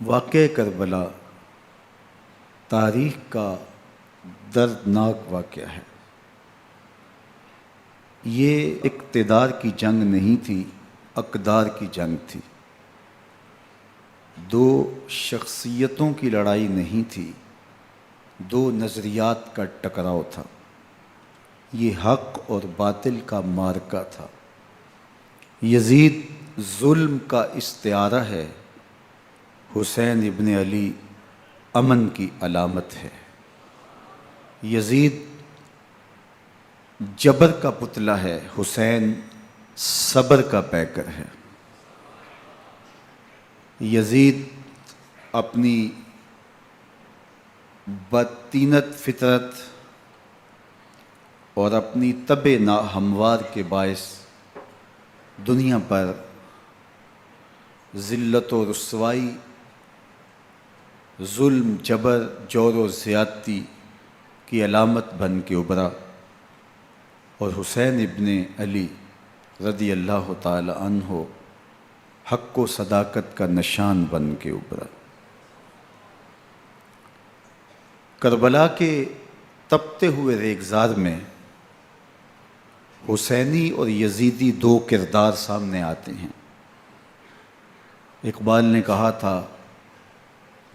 واقعہ کربلا تاریخ کا دردناک واقعہ ہے۔ یہ اقتدار کی جنگ نہیں تھی، اقدار کی جنگ تھی۔ دو شخصیتوں کی لڑائی نہیں تھی، دو نظریات کا ٹکراؤ تھا۔ یہ حق اور باطل کا معرکہ تھا۔ یزید ظلم کا استعارہ ہے، حسین ابن علی امن کی علامت ہے۔ یزید جبر کا پتلا ہے، حسین صبر کا پیکر ہے۔ یزید اپنی بدطینت فطرت اور اپنی طبع ناہموار کے باعث دنیا پر ذلت و رسوائی، ظلم، جبر، جور و زیادتی کی علامت بن کے ابھرا، اور حسین ابن علی رضی اللہ تعالی عنہ حق و صداقت کا نشان بن کے ابھرا۔ کربلا کے تپتے ہوئے ریگزار میں حسینی اور یزیدی دو کردار سامنے آتے ہیں۔ اقبال نے کہا تھا،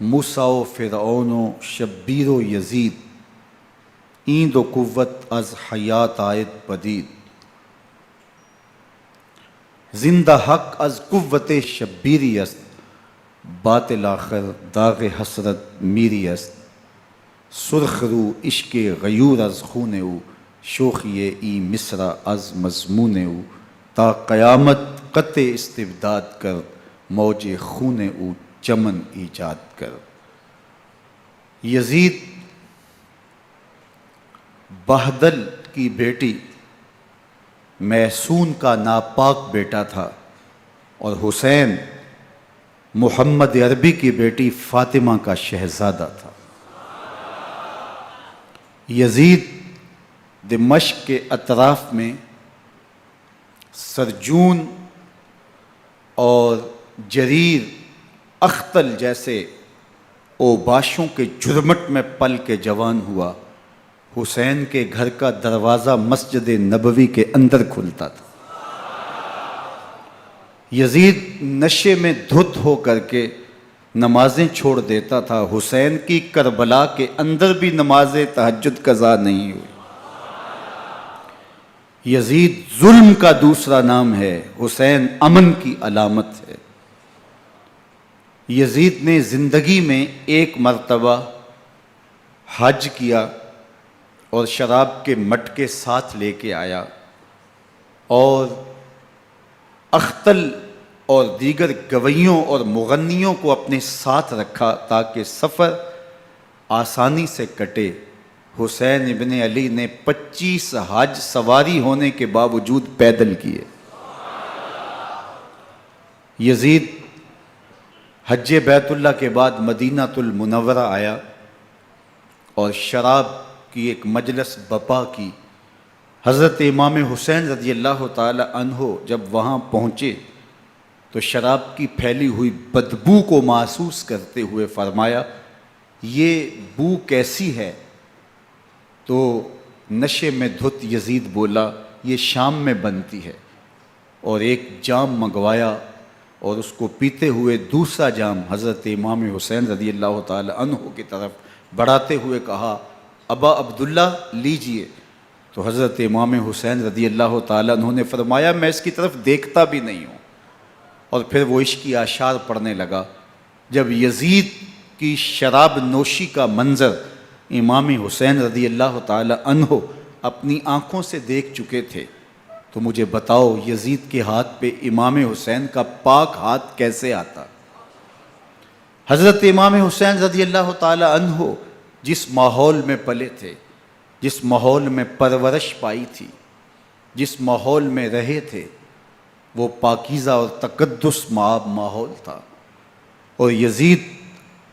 موسیٰ و فرعون و شبیر و یزید، ایند و قوت از حیات آید پدید، زندہ حق از قوت شبیری است، باطل آخر داغ حسرت میری است، سرخ رو عشق غیور از خون او، شوخی ای مصرع از مضمون او، تا قیامت قطع استبداد کر، موج خون او چمن ایجاد کر۔ یزید بہدل کی بیٹی محسون کا ناپاک بیٹا تھا، اور حسین محمد عربی کی بیٹی فاطمہ کا شہزادہ تھا۔ یزید دمشق کے اطراف میں سرجون اور جریر اختل جیسے اوباشوں کے جرمٹ میں پل کے جوان ہوا۔ حسین کے گھر کا دروازہ مسجد نبوی کے اندر کھلتا تھا۔ یزید نشے میں دھت ہو کر کے نمازیں چھوڑ دیتا تھا۔ حسین کی کربلا کے اندر بھی نماز تہجد قضا نہیں ہوئی۔ یزید ظلم کا دوسرا نام ہے، حسین امن کی علامت ہے۔ یزید نے زندگی میں ایک مرتبہ حج کیا اور شراب کے مٹکے ساتھ لے کے آیا، اور اختل اور دیگر گویوں اور مغنیوں کو اپنے ساتھ رکھا تاکہ سفر آسانی سے کٹے۔ حسین ابن علی نے 25 حج سواری ہونے کے باوجود پیدل کیے۔ یزید حج بیت اللہ کے بعد مدینہ المنورہ آیا اور شراب کی ایک مجلس بپا کی۔ حضرت امام حسین رضی اللہ تعالی عنہ جب وہاں پہنچے تو شراب کی پھیلی ہوئی بدبو کو محسوس کرتے ہوئے فرمایا، یہ بو کیسی ہے؟ تو نشے میں دھت یزید بولا، یہ شام میں بنتی ہے، اور ایک جام منگوایا اور اس کو پیتے ہوئے دوسرا جام حضرت امام حسین رضی اللہ تعالی عنہ کی طرف بڑھاتے ہوئے کہا، ابا عبداللہ لیجئے۔ تو حضرت امام حسین رضی اللہ تعالی عنہ نے فرمایا، میں اس کی طرف دیکھتا بھی نہیں ہوں، اور پھر وہ عشقی اشعار پڑھنے لگا۔ جب یزید کی شراب نوشی کا منظر امام حسین رضی اللہ تعالی عنہ اپنی آنکھوں سے دیکھ چکے تھے، تو مجھے بتاؤ یزید کے ہاتھ پہ امام حسین کا پاک ہاتھ کیسے آتا؟ حضرت امام حسین رضی اللہ تعالی عنہ جس ماحول میں پلے تھے، جس ماحول میں پرورش پائی تھی، جس ماحول میں رہے تھے، وہ پاکیزہ اور تقدس مآب ماحول تھا۔ اور یزید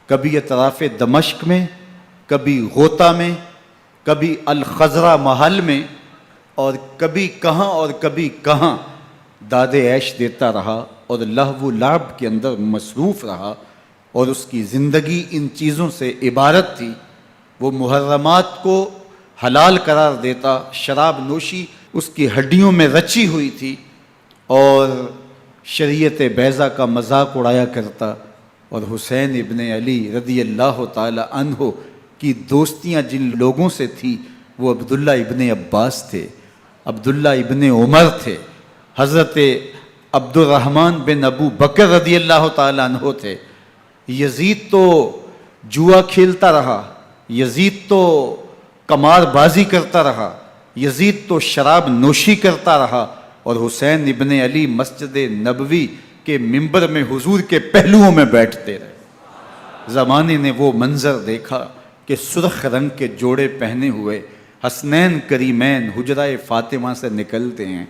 کبھی اطراف دمشق میں، کبھی غوطہ میں، کبھی الخضرہ محل میں، اور کبھی کہاں داد عیش دیتا رہا اور لہو و لعب کے اندر مصروف رہا، اور اس کی زندگی ان چیزوں سے عبارت تھی۔ وہ محرمات کو حلال قرار دیتا، شراب نوشی اس کی ہڈیوں میں رچی ہوئی تھی، اور شریعت بیضا کا مذاق اڑایا کرتا۔ اور حسین ابن علی رضی اللہ تعالی عنہ کی دوستیاں جن لوگوں سے تھی وہ عبداللہ ابن عباس تھے، عبداللہ ابن عمر تھے، حضرت عبد الرحمن بن ابو بکر رضی اللہ تعالی عنہ تھے۔ یزید تو جوا کھیلتا رہا، یزید تو قمار بازی کرتا رہا، یزید تو شراب نوشی کرتا رہا، اور حسین ابن علی مسجد نبوی کے ممبر میں حضور کے پہلوؤں میں بیٹھتے رہے۔ زمانے نے وہ منظر دیکھا کہ سرخ رنگ کے جوڑے پہنے ہوئے حسنین کریمین حجرہ فاطمہ سے نکلتے ہیں،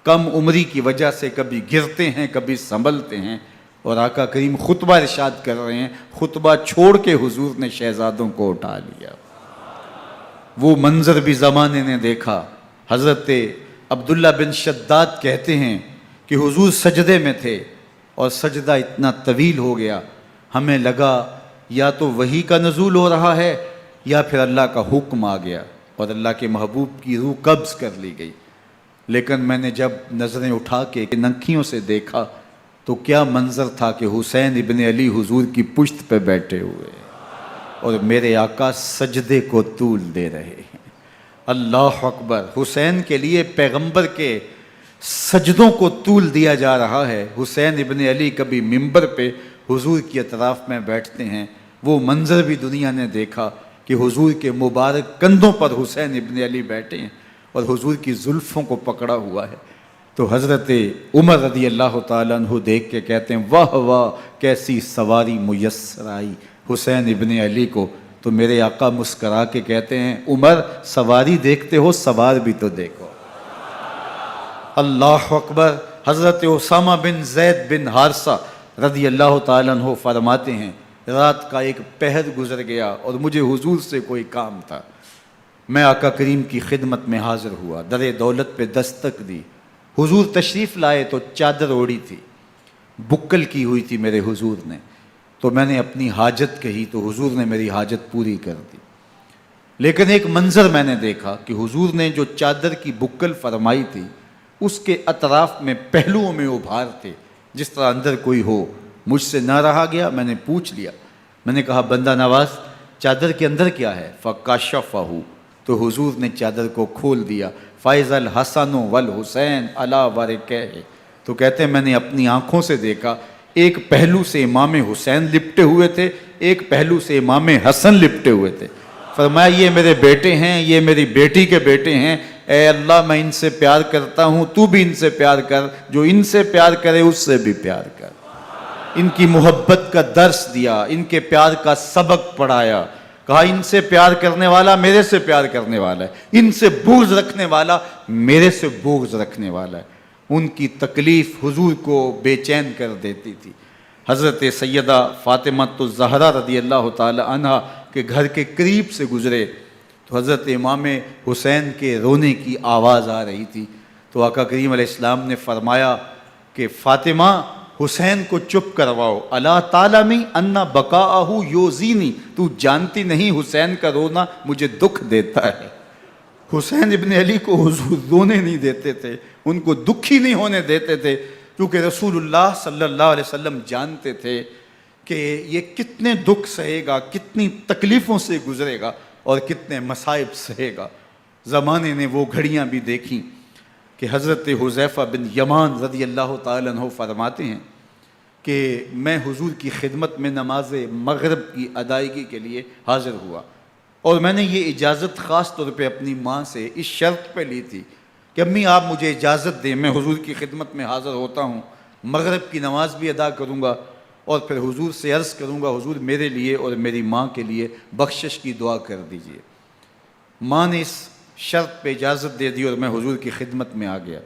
کم عمری کی وجہ سے کبھی گرتے ہیں کبھی سنبھلتے ہیں، اور آقا کریم خطبہ ارشاد کر رہے ہیں، خطبہ چھوڑ کے حضور نے شہزادوں کو اٹھا لیا۔ وہ منظر بھی زمانے نے دیکھا۔ حضرت عبداللہ بن شداد کہتے ہیں کہ حضور سجدے میں تھے اور سجدہ اتنا طویل ہو گیا، ہمیں لگا یا تو وحی کا نزول ہو رہا ہے یا پھر اللہ کا حکم آ گیا اور اللہ کے محبوب کی روح قبض کر لی گئی۔ لیکن میں نے جب نظریں اٹھا کے ننکیوں سے دیکھا تو کیا منظر تھا کہ حسین ابن علی حضور کی پشت پہ بیٹھے ہوئے اور میرے آقا سجدے کو طول دے رہے ہیں۔ اللہ اکبر! حسین کے لیے پیغمبر کے سجدوں کو طول دیا جا رہا ہے۔ حسین ابن علی کبھی ممبر پہ حضور کی اطراف میں بیٹھتے ہیں، وہ منظر بھی دنیا نے دیکھا کہ حضور کے مبارک کندھوں پر حسین ابن علی بیٹھے ہیں اور حضور کی زلفوں کو پکڑا ہوا ہے۔ تو حضرت عمر رضی اللہ تعالیٰ عنہ دیکھ کے کہتے ہیں واہ واہ کیسی سواری میسر آئی حسین ابن علی کو۔ تو میرے آقا مسکرا کے کہتے ہیں عمر سواری دیکھتے ہو سوار بھی تو دیکھو۔ اللہ اکبر! حضرت اسامہ بن زید بن حارثہ رضی اللہ تعالیٰ عنہ فرماتے ہیں رات کا ایک پہر گزر گیا اور مجھے حضور سے کوئی کام تھا، میں آقا کریم کی خدمت میں حاضر ہوا، در دولت پہ دستک دی، حضور تشریف لائے تو چادر اوڑی تھی، بکل کی ہوئی تھی میرے حضور نے، تو میں نے اپنی حاجت کہی تو حضور نے میری حاجت پوری کر دی۔ لیکن ایک منظر میں نے دیکھا کہ حضور نے جو چادر کی بکل فرمائی تھی اس کے اطراف میں پہلوؤں میں ابھار تھے جس طرح اندر کوئی ہو۔ مجھ سے نہ رہا گیا، میں نے پوچھ لیا، میں نے کہا بندہ نواز چادر کے اندر کیا ہے؟ فَكَشَفَهُ، تو حضور نے چادر کو کھول دیا۔ فَإِذَا الْحَسَنُ وَالْحُسَيْنُ عَلَىٰ وَرِكَيْهِ، تو کہتے ہیں میں نے اپنی آنکھوں سے دیکھا ایک پہلو سے امام حسین لپٹے ہوئے تھے، ایک پہلو سے امام حسن لپٹے ہوئے تھے۔ فرمایا یہ میرے بیٹے ہیں، یہ میری بیٹی کے بیٹے ہیں، اے اللہ میں ان سے پیار کرتا ہوں، تو بھی ان سے پیار کر، جو ان سے پیار کرے اس سے بھی پیار کر۔ ان کی محبت کا درس دیا، ان کے پیار کا سبق پڑھایا، کہا ان سے پیار کرنے والا میرے سے پیار کرنے والا ہے، ان سے بغض رکھنے والا میرے سے بغض رکھنے والا ہے۔ ان کی تکلیف حضور کو بے چین کر دیتی تھی۔ حضرت سیدہ فاطمہ الزہرا رضی اللہ تعالی عنہ کے گھر کے قریب سے گزرے تو حضرت امام حسین کے رونے کی آواز آ رہی تھی، تو آقا کریم علیہ السلام نے فرمایا کہ فاطمہ حسین کو چپ کرواؤ، الا تعلمی ان بقاءہ یوزینی، تو جانتی نہیں حسین کا رونا مجھے دکھ دیتا ہے۔ حسین ابن علی کو حضور رونے نہیں دیتے تھے، ان کو دکھی نہیں ہونے دیتے تھے، کیونکہ رسول اللہ صلی اللہ علیہ وسلم جانتے تھے کہ یہ کتنے دکھ سہے گا، کتنی تکلیفوں سے گزرے گا اور کتنے مصائب سہے گا۔ زمانے نے وہ گھڑیاں بھی دیکھیں کہ حضرت حذیفہ بن یمان رضی اللہ تعالیٰ عنہ فرماتے ہیں کہ میں حضور کی خدمت میں نماز مغرب کی ادائیگی کے لیے حاضر ہوا، اور میں نے یہ اجازت خاص طور پہ اپنی ماں سے اس شرط پہ لی تھی کہ امی آپ مجھے اجازت دیں، میں حضور کی خدمت میں حاضر ہوتا ہوں، مغرب کی نماز بھی ادا کروں گا اور پھر حضور سے عرض کروں گا حضور میرے لیے اور میری ماں کے لیے بخشش کی دعا کر دیجئے۔ ماں نے اس شرط پہ اجازت دے دی اور میں حضور کی خدمت میں آ گیا،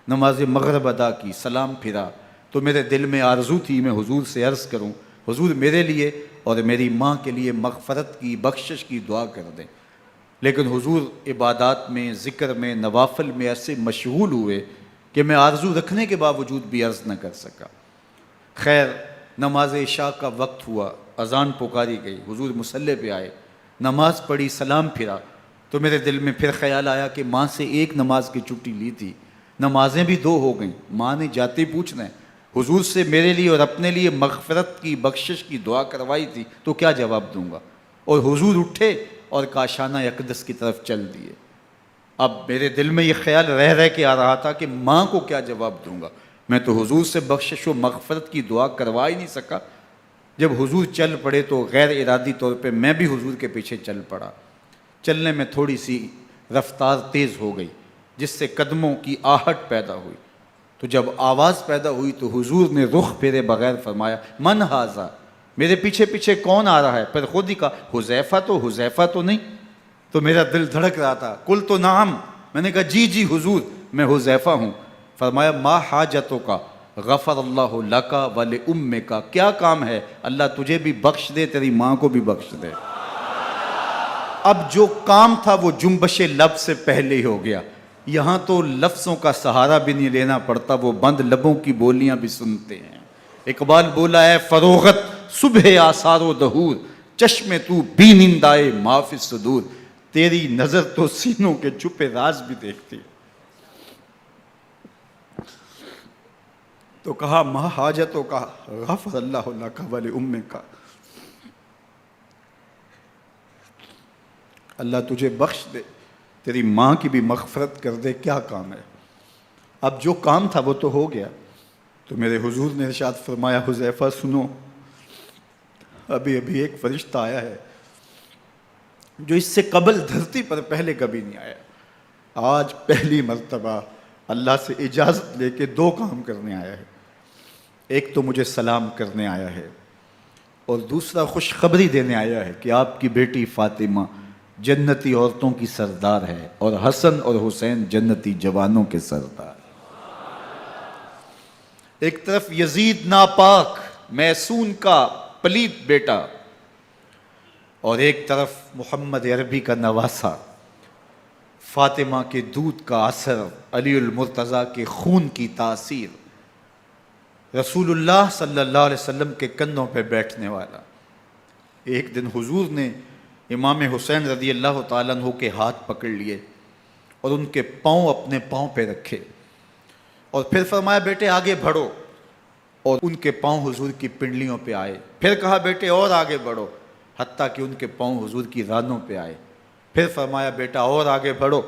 نماز مغرب ادا کی، سلام پھرا تو میرے دل میں آرزو تھی میں حضور سے عرض کروں حضور میرے لیے اور میری ماں کے لیے مغفرت کی بخشش کی دعا کر دیں، لیکن حضور عبادات میں ذکر میں نوافل میں ایسے مشغول ہوئے کہ میں آرزو رکھنے کے باوجود بھی عرض نہ کر سکا۔ خیر نماز عشاء کا وقت ہوا، اذان پکاری گئی، حضور مصلی پہ آئے، نماز پڑھی، سلام پھرا، تو میرے دل میں پھر خیال آیا کہ ماں سے ایک نماز کی چھٹی لی تھی، نمازیں بھی 2 ہو گئیں، ماں نے جاتے پوچھنا ہے حضور سے میرے لیے اور اپنے لیے مغفرت کی، بخشش کی دعا کروائی تھی، تو کیا جواب دوں گا؟ اور حضور اٹھے اور کاشانہ اقدس کی طرف چل دیے۔ اب میرے دل میں یہ خیال رہ کے آ رہا تھا کہ ماں کو کیا جواب دوں گا، میں تو حضور سے بخشش و مغفرت کی دعا کروا ہی نہیں سکا۔ جب حضور چل پڑے تو غیر ارادی طور پہ میں بھی حضور کے پیچھے چل پڑا۔ چلنے میں تھوڑی سی رفتار تیز ہو گئی، جس سے قدموں کی آہٹ پیدا ہوئی، تو جب آواز پیدا ہوئی تو حضور نے رخ پھیرے بغیر فرمایا من ھذا، میرے پیچھے پیچھے کون آ رہا ہے؟ پھر خود ہی کہا حذیفہ تو نہیں؟ تو میرا دل دھڑک رہا تھا، قلت نعم، میں نے کہا جی حضور میں حذیفہ ہوں۔ فرمایا ما حاجتک غفر اللہ لک ولامک، کیا کام ہے؟ اللہ تجھے بھی بخش دے، تیری ماں کو بھی بخش دے۔ اب جو کام تھا وہ جنبش لب سے پہلے ہی ہو گیا، یہاں تو لفظوں کا سہارا بھی نہیں لینا پڑتا، وہ بند لبوں کی بولیاں بھی سنتے ہیں۔ اقبال بولا ہے فروغت صبح آثار و دہور، چشم تو بی نندائے ما فی الصدور، تیری نظر تو سینوں کے چھپے راز بھی دیکھتی۔ تو کہا ما حاجتوں کا غفر اللہ لک ولامک، اللہ تجھے بخش دے، تیری ماں کی بھی مغفرت کر دے، کیا کام ہے؟ اب جو کام تھا وہ تو ہو گیا۔ تو میرے حضور نے ارشاد فرمایا حذیفہ سنو، ابھی ایک فرشتہ آیا ہے جو اس سے قبل دھرتی پر پہلے کبھی نہیں آیا، آج پہلی مرتبہ اللہ سے اجازت لے کے 2 کام کرنے آیا ہے، ایک تو مجھے سلام کرنے آیا ہے اور دوسرا خوشخبری دینے آیا ہے کہ آپ کی بیٹی فاطمہ جنتی عورتوں کی سردار ہے اور حسن اور حسین جنتی جوانوں کے سردار۔ ایک طرف یزید ناپاک میسون کا پلیت بیٹا، اور ایک طرف محمد عربی کا نواسا، فاطمہ کے دودھ کا اثر، علی المرتضیٰ کے خون کی تاثیر، رسول اللہ صلی اللہ علیہ وسلم کے کندھوں پہ بیٹھنے والا۔ ایک دن حضور نے امام حسین رضی اللہ تعالیٰ عنہ کے ہاتھ پکڑ لیے اور ان کے پاؤں اپنے پاؤں پہ رکھے اور پھر فرمایا بیٹے آگے بڑھو، اور ان کے پاؤں حضور کی پنڈلیوں پہ آئے، پھر کہا بیٹے اور آگے بڑھو، حتیٰ کہ ان کے پاؤں حضور کی رانوں پہ آئے، پھر فرمایا بیٹا اور آگے بڑھو،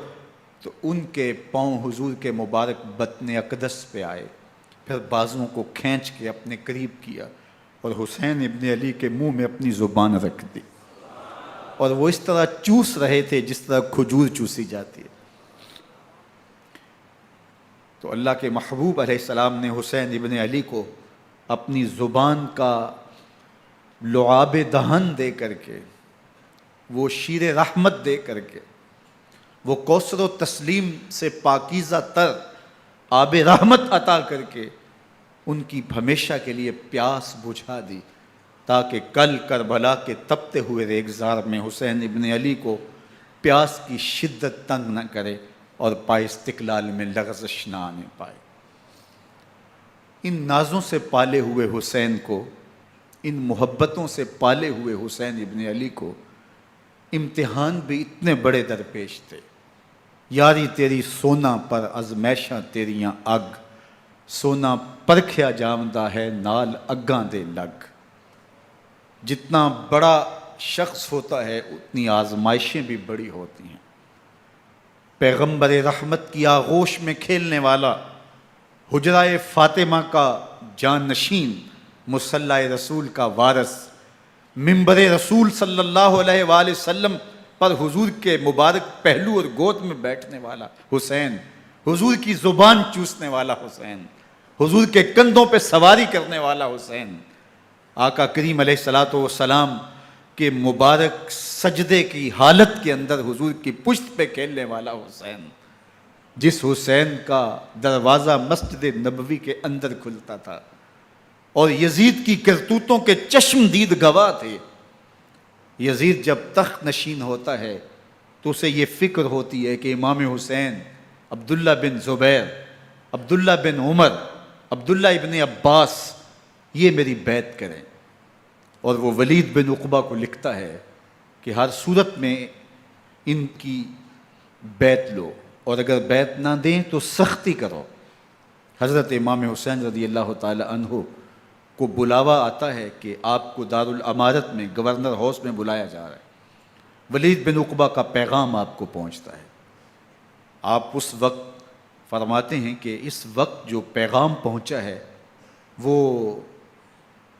تو ان کے پاؤں حضور کے مبارک بطن اقدس پہ آئے، پھر بازوؤں کو کھینچ کے اپنے قریب کیا اور حسین ابن علی کے منہ میں اپنی زبان رکھ دی، اور وہ اس طرح چوس رہے تھے جس طرح کھجور چوسی جاتی ہے۔ تو اللہ کے محبوب علیہ السلام نے حسین ابن علی کو اپنی زبان کا لعاب دہن دے کر کے، وہ شیر رحمت دے کر کے، وہ کوثر و تسلیم سے پاکیزہ تر آب رحمت عطا کر کے ان کی ہمیشہ کے لیے پیاس بجھا دی، تاکہ کل کربلا کے تپتے ہوئے ریگزار میں حسین ابن علی کو پیاس کی شدت تنگ نہ کرے اور پائے استقلال میں لغزش نہ آنے پائے۔ ان نازوں سے پالے ہوئے حسین کو، ان محبتوں سے پالے ہوئے حسین ابن علی کو امتحان بھی اتنے بڑے درپیش تھے۔ یاری تیری سونا پر ازمیشاں تیریاں اگ، سونا پرکھیا جامدہ ہے نال اگاں دے لگ۔ جتنا بڑا شخص ہوتا ہے اتنی آزمائشیں بھی بڑی ہوتی ہیں۔ پیغمبر رحمت کی آغوش میں کھیلنے والا، حجرہ فاطمہ کا جانشین، مصلی رسول کا وارث، منبر رسول صلی اللہ علیہ وآلہ وسلم پر حضور کے مبارک پہلو اور گود میں بیٹھنے والا حسین، حضور کی زبان چوسنے والا حسین، حضور کے کندھوں پہ سواری کرنے والا حسین، آقا کریم علیہ الصلوۃ والسلام کے مبارک سجدے کی حالت کے اندر حضور کی پشت پہ کھیلنے والا حسین، جس حسین کا دروازہ مسجد نبوی کے اندر کھلتا تھا اور یزید کی کرتوتوں کے چشم دید گواہ تھے۔ یزید جب تخت نشین ہوتا ہے تو اسے یہ فکر ہوتی ہے کہ امام حسین، عبداللہ بن زبیر، عبداللہ بن عمر، عبداللہ ابن عباس یہ میری بیعت کریں۔ اور وہ ولید بن عقبہ کو لکھتا ہے کہ ہر صورت میں ان کی بیعت لو، اور اگر بیعت نہ دیں تو سختی کرو۔ حضرت امام حسین رضی اللہ تعالی عنہ کو بلاوا آتا ہے کہ آپ کو دارالامارت میں گورنر ہاؤس میں بلایا جا رہا ہے، ولید بن عقبہ کا پیغام آپ کو پہنچتا ہے۔ آپ اس وقت فرماتے ہیں کہ اس وقت جو پیغام پہنچا ہے وہ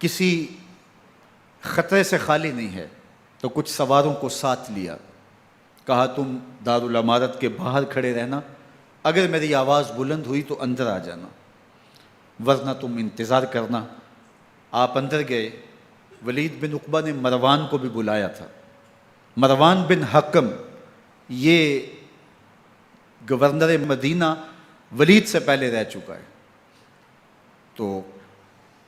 کسی خطرے سے خالی نہیں ہے، تو کچھ سواروں کو ساتھ لیا، کہا تم دارالامارت کے باہر کھڑے رہنا، اگر میری آواز بلند ہوئی تو اندر آ جانا، ورنہ تم انتظار کرنا۔ آپ اندر گئے۔ ولید بن عقبہ نے مروان کو بھی بلایا تھا۔ مروان بن حکم یہ گورنر مدینہ ولید سے پہلے رہ چکا ہے، تو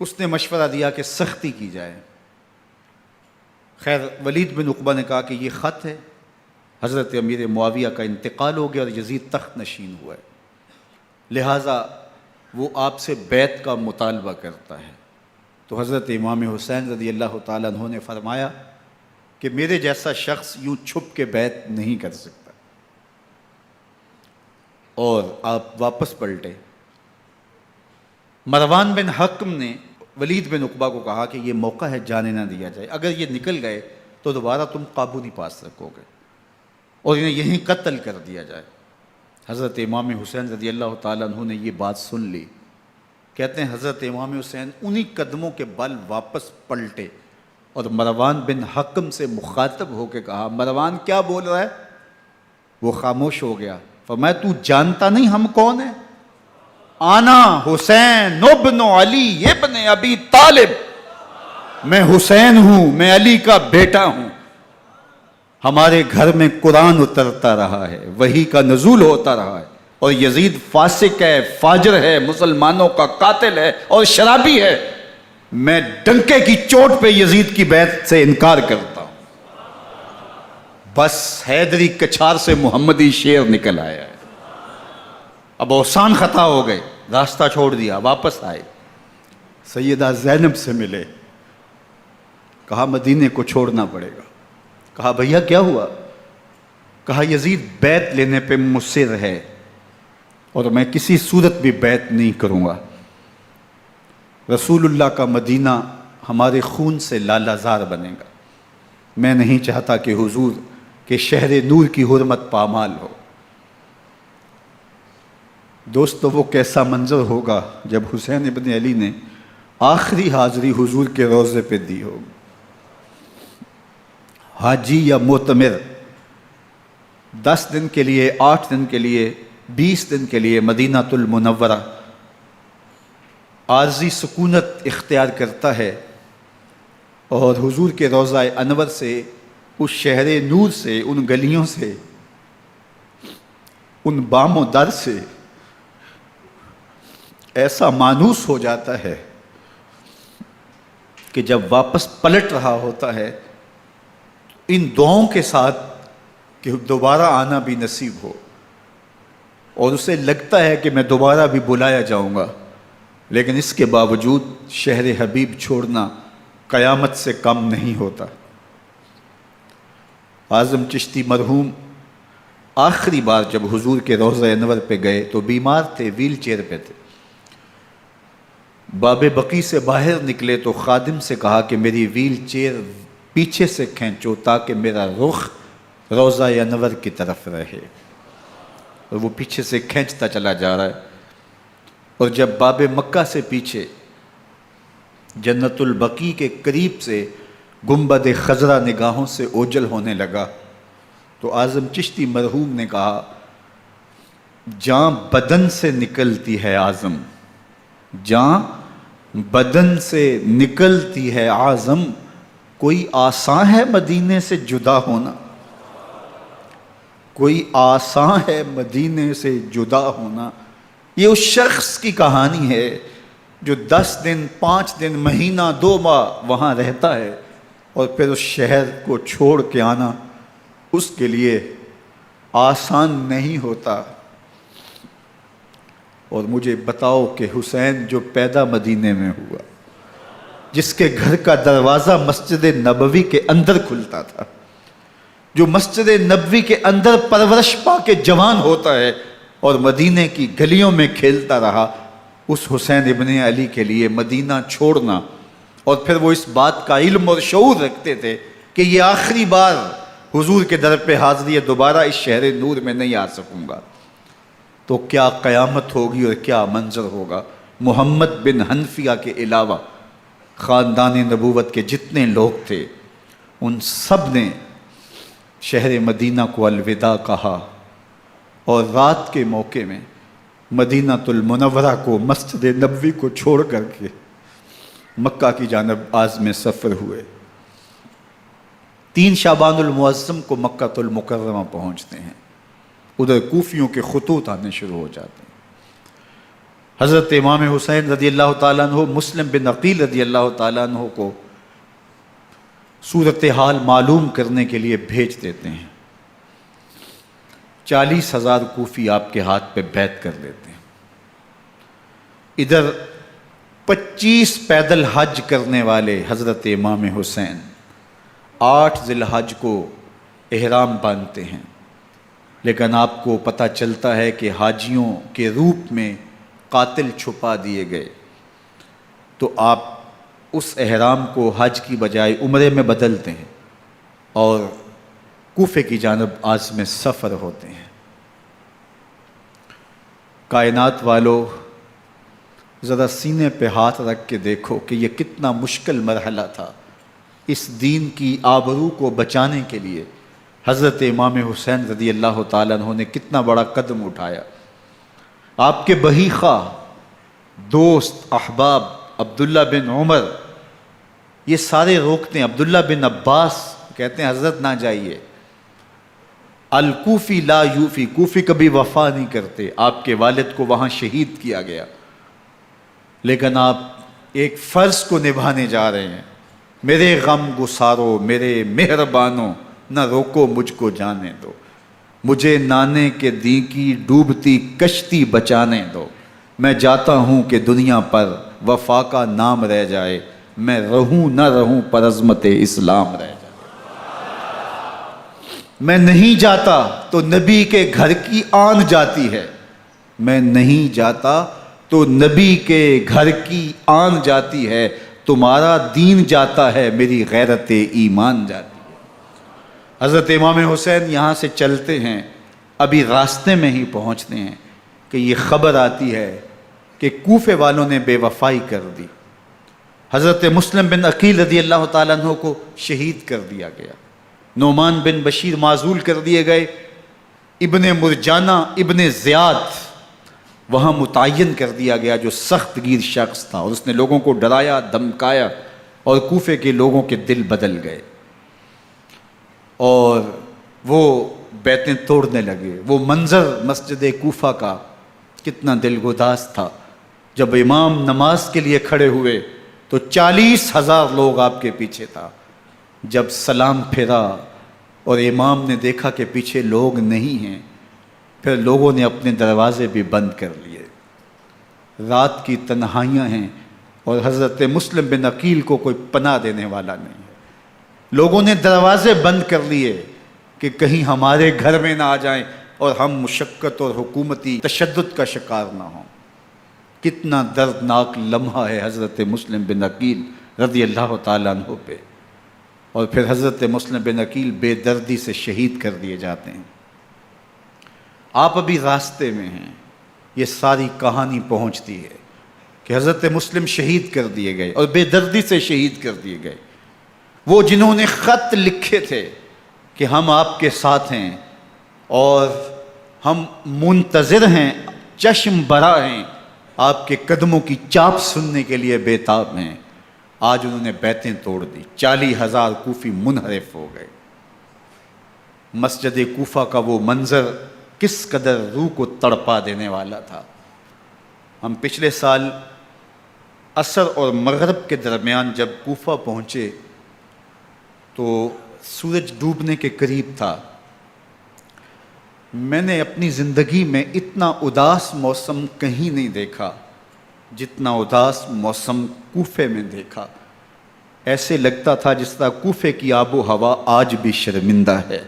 اس نے مشورہ دیا کہ سختی کی جائے۔ خیر ولید بن عقبہ نے کہا کہ یہ خط ہے، حضرت امیر معاویہ کا انتقال ہو گیا اور یزید تخت نشین ہوا ہے، لہٰذا وہ آپ سے بیعت کا مطالبہ کرتا ہے۔ تو حضرت امام حسین رضی اللہ تعالیٰ عنہ نے فرمایا کہ میرے جیسا شخص یوں چھپ کے بیعت نہیں کر سکتا، اور آپ واپس پلٹے۔ مروان بن حکم نے ولید بن عقبہ کو کہا کہ یہ موقع ہے جانے نہ دیا جائے، اگر یہ نکل گئے تو دوبارہ تم قابو نہیں پا سکو گے، اور انہیں یہیں قتل کر دیا جائے۔ حضرت امام حسین رضی اللہ تعالیٰ عنہ نے یہ بات سن لی۔ کہتے ہیں حضرت امام حسین انہی قدموں کے بل واپس پلٹے اور مروان بن حکم سے مخاطب ہو کے کہا، مروان کیا بول رہا ہے؟ وہ خاموش ہو گیا۔ فرمایا تو جانتا نہیں ہم کون ہیں؟ آنا حسین ابن علی ابن ابی طالب، میں حسین ہوں، میں علی کا بیٹا ہوں، ہمارے گھر میں قرآن اترتا رہا ہے، وحی کا نزول ہوتا رہا ہے، اور یزید فاسق ہے، فاجر ہے، مسلمانوں کا قاتل ہے اور شرابی ہے، میں ڈنکے کی چوٹ پہ یزید کی بیعت سے انکار کرتا ہوں۔ بس حیدری کچھار سے محمدی شیر نکل آیا ہے۔ اب اوسان خطا ہو گئے، راستہ چھوڑ دیا، واپس آئے، سیدہ زینب سے ملے، کہا مدینے کو چھوڑنا پڑے گا۔ کہا بھیا کیا ہوا؟ کہا یزید بیعت لینے پہ مصر ہے اور میں کسی صورت بھی بیعت نہیں کروں گا۔ رسول اللہ کا مدینہ ہمارے خون سے لالا زار بنے گا، میں نہیں چاہتا کہ حضور کے شہر نور کی حرمت پامال ہو۔ دوستو وہ کیسا منظر ہوگا جب حسین ابن علی نے آخری حاضری حضور کے روضے پہ دی ہوگی۔ حاجی یا معتمر 10 دن کے لیے، 8 دن کے لیے، 20 دن کے لیے مدینہ المنورہ عارضی سکونت اختیار کرتا ہے، اور حضور کے روضہ انور سے، اس شہر نور سے، ان گلیوں سے، ان بام و در سے ایسا مانوس ہو جاتا ہے کہ جب واپس پلٹ رہا ہوتا ہے ان دعاؤں کے ساتھ کہ دوبارہ آنا بھی نصیب ہو، اور اسے لگتا ہے کہ میں دوبارہ بھی بلایا جاؤں گا، لیکن اس کے باوجود شہر حبیب چھوڑنا قیامت سے کم نہیں ہوتا۔ اعظم چشتی مرحوم آخری بار جب حضور کے روضہ انور پہ گئے تو بیمار تھے، ویل چیئر پہ تھے۔ باب بقی سے باہر نکلے تو خادم سے کہا کہ میری ویل چیئر پیچھے سے کھینچو تاکہ میرا رخ روضہ انور کی طرف رہے، اور وہ پیچھے سے کھینچتا چلا جا رہا ہے، اور جب باب مکہ سے پیچھے جنت البقیع کے قریب سے گنبد خضرا نگاہوں سے اوجل ہونے لگا تو اعظم چشتی مرحوم نے کہا، جان بدن سے نکلتی ہے اعظم، جان بدن سے نکلتی ہے اعظم، کوئی آسان ہے مدینے سے جدا ہونا، کوئی آسان ہے مدینے سے جدا ہونا۔ یہ اس شخص کی کہانی ہے جو 10 دن، 5 دن، مہینہ، 2 ماہ وہاں رہتا ہے، اور پھر اس شہر کو چھوڑ کے آنا اس کے لیے آسان نہیں ہوتا۔ اور مجھے بتاؤ کہ حسین جو پیدا مدینے میں ہوا، جس کے گھر کا دروازہ مسجد نبوی کے اندر کھلتا تھا، جو مسجد نبوی کے اندر پرورش پا کے جوان ہوتا ہے اور مدینے کی گلیوں میں کھیلتا رہا، اس حسین ابن علی کے لیے مدینہ چھوڑنا، اور پھر وہ اس بات کا علم اور شعور رکھتے تھے کہ یہ آخری بار حضور کے در پہ حاضری ہے، دوبارہ اس شہر نور میں نہیں آ سکوں گا، تو کیا قیامت ہوگی اور کیا منظر ہوگا۔ محمد بن حنفیہ کے علاوہ خاندان نبوت کے جتنے لوگ تھے ان سب نے شہر مدینہ کو الوداع کہا، اور رات کے موقع میں مدینہ المنورہ کو، مسجد نبوی کو چھوڑ کر کے مکہ کی جانب عازم سفر ہوئے۔ 3 شعبان المعظم کو مکہ المکرمہ پہنچتے ہیں، ادھر کوفیوں کے خطوط آنے شروع ہو جاتے ہیں۔ حضرت امام حسین رضی اللہ تعالیٰ عنہ مسلم بن عقیل رضی اللہ تعالیٰ عنہ کو صورتحال معلوم کرنے کے لیے بھیج دیتے ہیں۔ 40,000 کوفی آپ کے ہاتھ پہ بیعت کر لیتے ہیں۔ ادھر 25 پیدل حج کرنے والے حضرت امام حسین 8 ذی الحج کو احرام باندھتے ہیں، لیکن آپ کو پتہ چلتا ہے کہ حاجیوں کے روپ میں قاتل چھپا دیے گئے، تو آپ اس احرام کو حج کی بجائے عمرے میں بدلتے ہیں اور کوفے کی جانب عازم سفر ہوتے ہیں۔ کائنات والو، ذرا سینے پہ ہاتھ رکھ کے دیکھو کہ یہ کتنا مشکل مرحلہ تھا۔ اس دین کی آبرو کو بچانے کے لیے حضرت امام حسین رضی اللہ تعالیٰ عنہ نے کتنا بڑا قدم اٹھایا۔ آپ کے بہی خواہ، دوست، احباب عبداللہ بن عمر یہ سارے روکتے ہیں۔ عبداللہ بن عباس کہتے ہیں حضرت نہ جائیے، الکوفی لا یوفی، کوفی کبھی وفا نہیں کرتے، آپ کے والد کو وہاں شہید کیا گیا، لیکن آپ ایک فرض کو نبھانے جا رہے ہیں۔ میرے غم گسارو، میرے مہربانوں، نہ روکو مجھ کو جانے دو، مجھے نانے کے دی کی ڈوبتی کشتی بچانے دو، میں جاتا ہوں کہ دنیا پر وفا کا نام رہ جائے، میں رہوں نہ رہوں پر عظمت اسلام رہ جائے۔ میں نہیں جاتا تو نبی کے گھر کی آن جاتی ہے، میں نہیں جاتا تو نبی کے گھر کی آن جاتی ہے، تمہارا دین جاتا ہے میری غیرت ایمان جاتی ہے۔ حضرت امام حسین یہاں سے چلتے ہیں، ابھی راستے میں ہی پہنچتے ہیں کہ یہ خبر آتی ہے کہ کوفے والوں نے بے وفائی کر دی، حضرت مسلم بن عقیل رضی اللہ تعالیٰ عنہ کو شہید کر دیا گیا، نعمان بن بشیر معزول کر دیے گئے، ابن مرجانہ ابن زیاد وہاں متعین کر دیا گیا جو سخت گیر شخص تھا، اور اس نے لوگوں کو ڈرایا دھمکایا اور کوفے کے لوگوں کے دل بدل گئے اور وہ بیتیں توڑنے لگے۔ وہ منظر مسجد کوفہ کا کتنا دلگداز تھا، جب امام نماز کے لیے کھڑے ہوئے تو 40,000 لوگ آپ کے پیچھے تھا، جب سلام پھیرا اور امام نے دیکھا کہ پیچھے لوگ نہیں ہیں، پھر لوگوں نے اپنے دروازے بھی بند کر لیے۔ رات کی تنہائیاں ہیں اور حضرت مسلم بن عقیل کو کوئی پناہ دینے والا نہیں ہے، لوگوں نے دروازے بند کر لیے کہ کہیں ہمارے گھر میں نہ آ جائیں اور ہم مشقت اور حکومتی تشدد کا شکار نہ ہوں۔ کتنا دردناک لمحہ ہے حضرت مسلم بن عقیل رضی اللہ تعالیٰ عنہ پہ، اور پھر حضرت مسلم بن عقیل بے دردی سے شہید کر دیے جاتے ہیں۔ آپ ابھی راستے میں ہیں، یہ ساری کہانی پہنچتی ہے کہ حضرت مسلم شہید کر دیے گئے اور بے دردی سے شہید کر دیے گئے۔ وہ جنہوں نے خط لکھے تھے کہ ہم آپ کے ساتھ ہیں اور ہم منتظر ہیں، چشم برا ہیں، آپ کے قدموں کی چاپ سننے کے لیے بےتاب ہیں، آج انہوں نے بیتیں توڑ دی، 40,000 کوفی منحرف ہو گئے۔ مسجد کوفہ کا وہ منظر کس قدر روح کو تڑپا دینے والا تھا۔ ہم پچھلے سال عصر اور مغرب کے درمیان جب کوفہ پہنچے تو سورج ڈوبنے کے قریب تھا۔ میں نے اپنی زندگی میں اتنا اداس موسم کہیں نہیں دیکھا جتنا اداس موسم کوفے میں دیکھا۔ ایسے لگتا تھا جس طرح کوفے کی آب و ہوا آج بھی شرمندہ ہے۔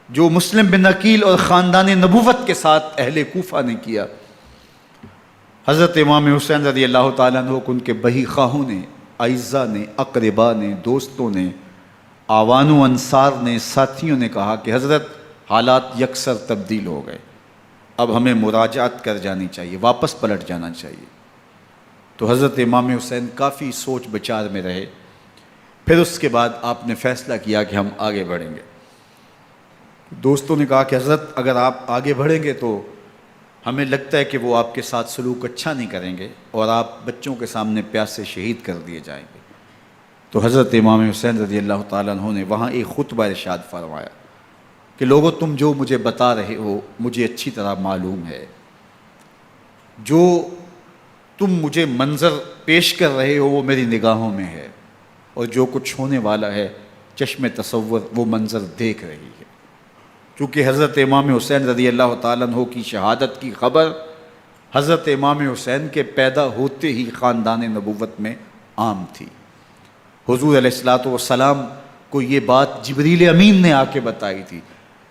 جو مسلم بن عقیل اور خاندان نبوت کے ساتھ اہل کوفہ نے کیا، حضرت امام حسین رضی اللہ تعالیٰ عنہ کو ان کے بہی خواہوں نے، اعزاء نے، اقربا نے، دوستوں نے، آوان و انصار نے، ساتھیوں نے کہا کہ حضرت حالات یکسر تبدیل ہو گئے، اب ہمیں مراجعت کر جانی چاہیے، واپس پلٹ جانا چاہیے۔ تو حضرت امام حسین کافی سوچ بچار میں رہے، پھر اس کے بعد آپ نے فیصلہ کیا کہ ہم آگے بڑھیں گے۔ دوستوں نے کہا کہ حضرت اگر آپ آگے بڑھیں گے تو ہمیں لگتا ہے کہ وہ آپ کے ساتھ سلوک اچھا نہیں کریں گے اور آپ بچوں کے سامنے پیاس سے شہید کر دیے جائیں گے۔ تو حضرت امام حسین رضی اللہ تعالیٰ عنہ نے وہاں ایک خطبہ ارشاد فرمایا کہ لوگو تم جو مجھے بتا رہے ہو مجھے اچھی طرح معلوم ہے، جو تم مجھے منظر پیش کر رہے ہو وہ میری نگاہوں میں ہے، اور جو کچھ ہونے والا ہے چشم تصور وہ منظر دیکھ رہی ہے۔ چونکہ حضرت امام حسین رضی اللہ تعالیٰ عنہ کی شہادت کی خبر حضرت امام حسین کے پیدا ہوتے ہی خاندان نبوت میں عام تھی۔ حضور علیہ الصلوۃ والسلام کو یہ بات جبریل امین نے آ کے بتائی تھی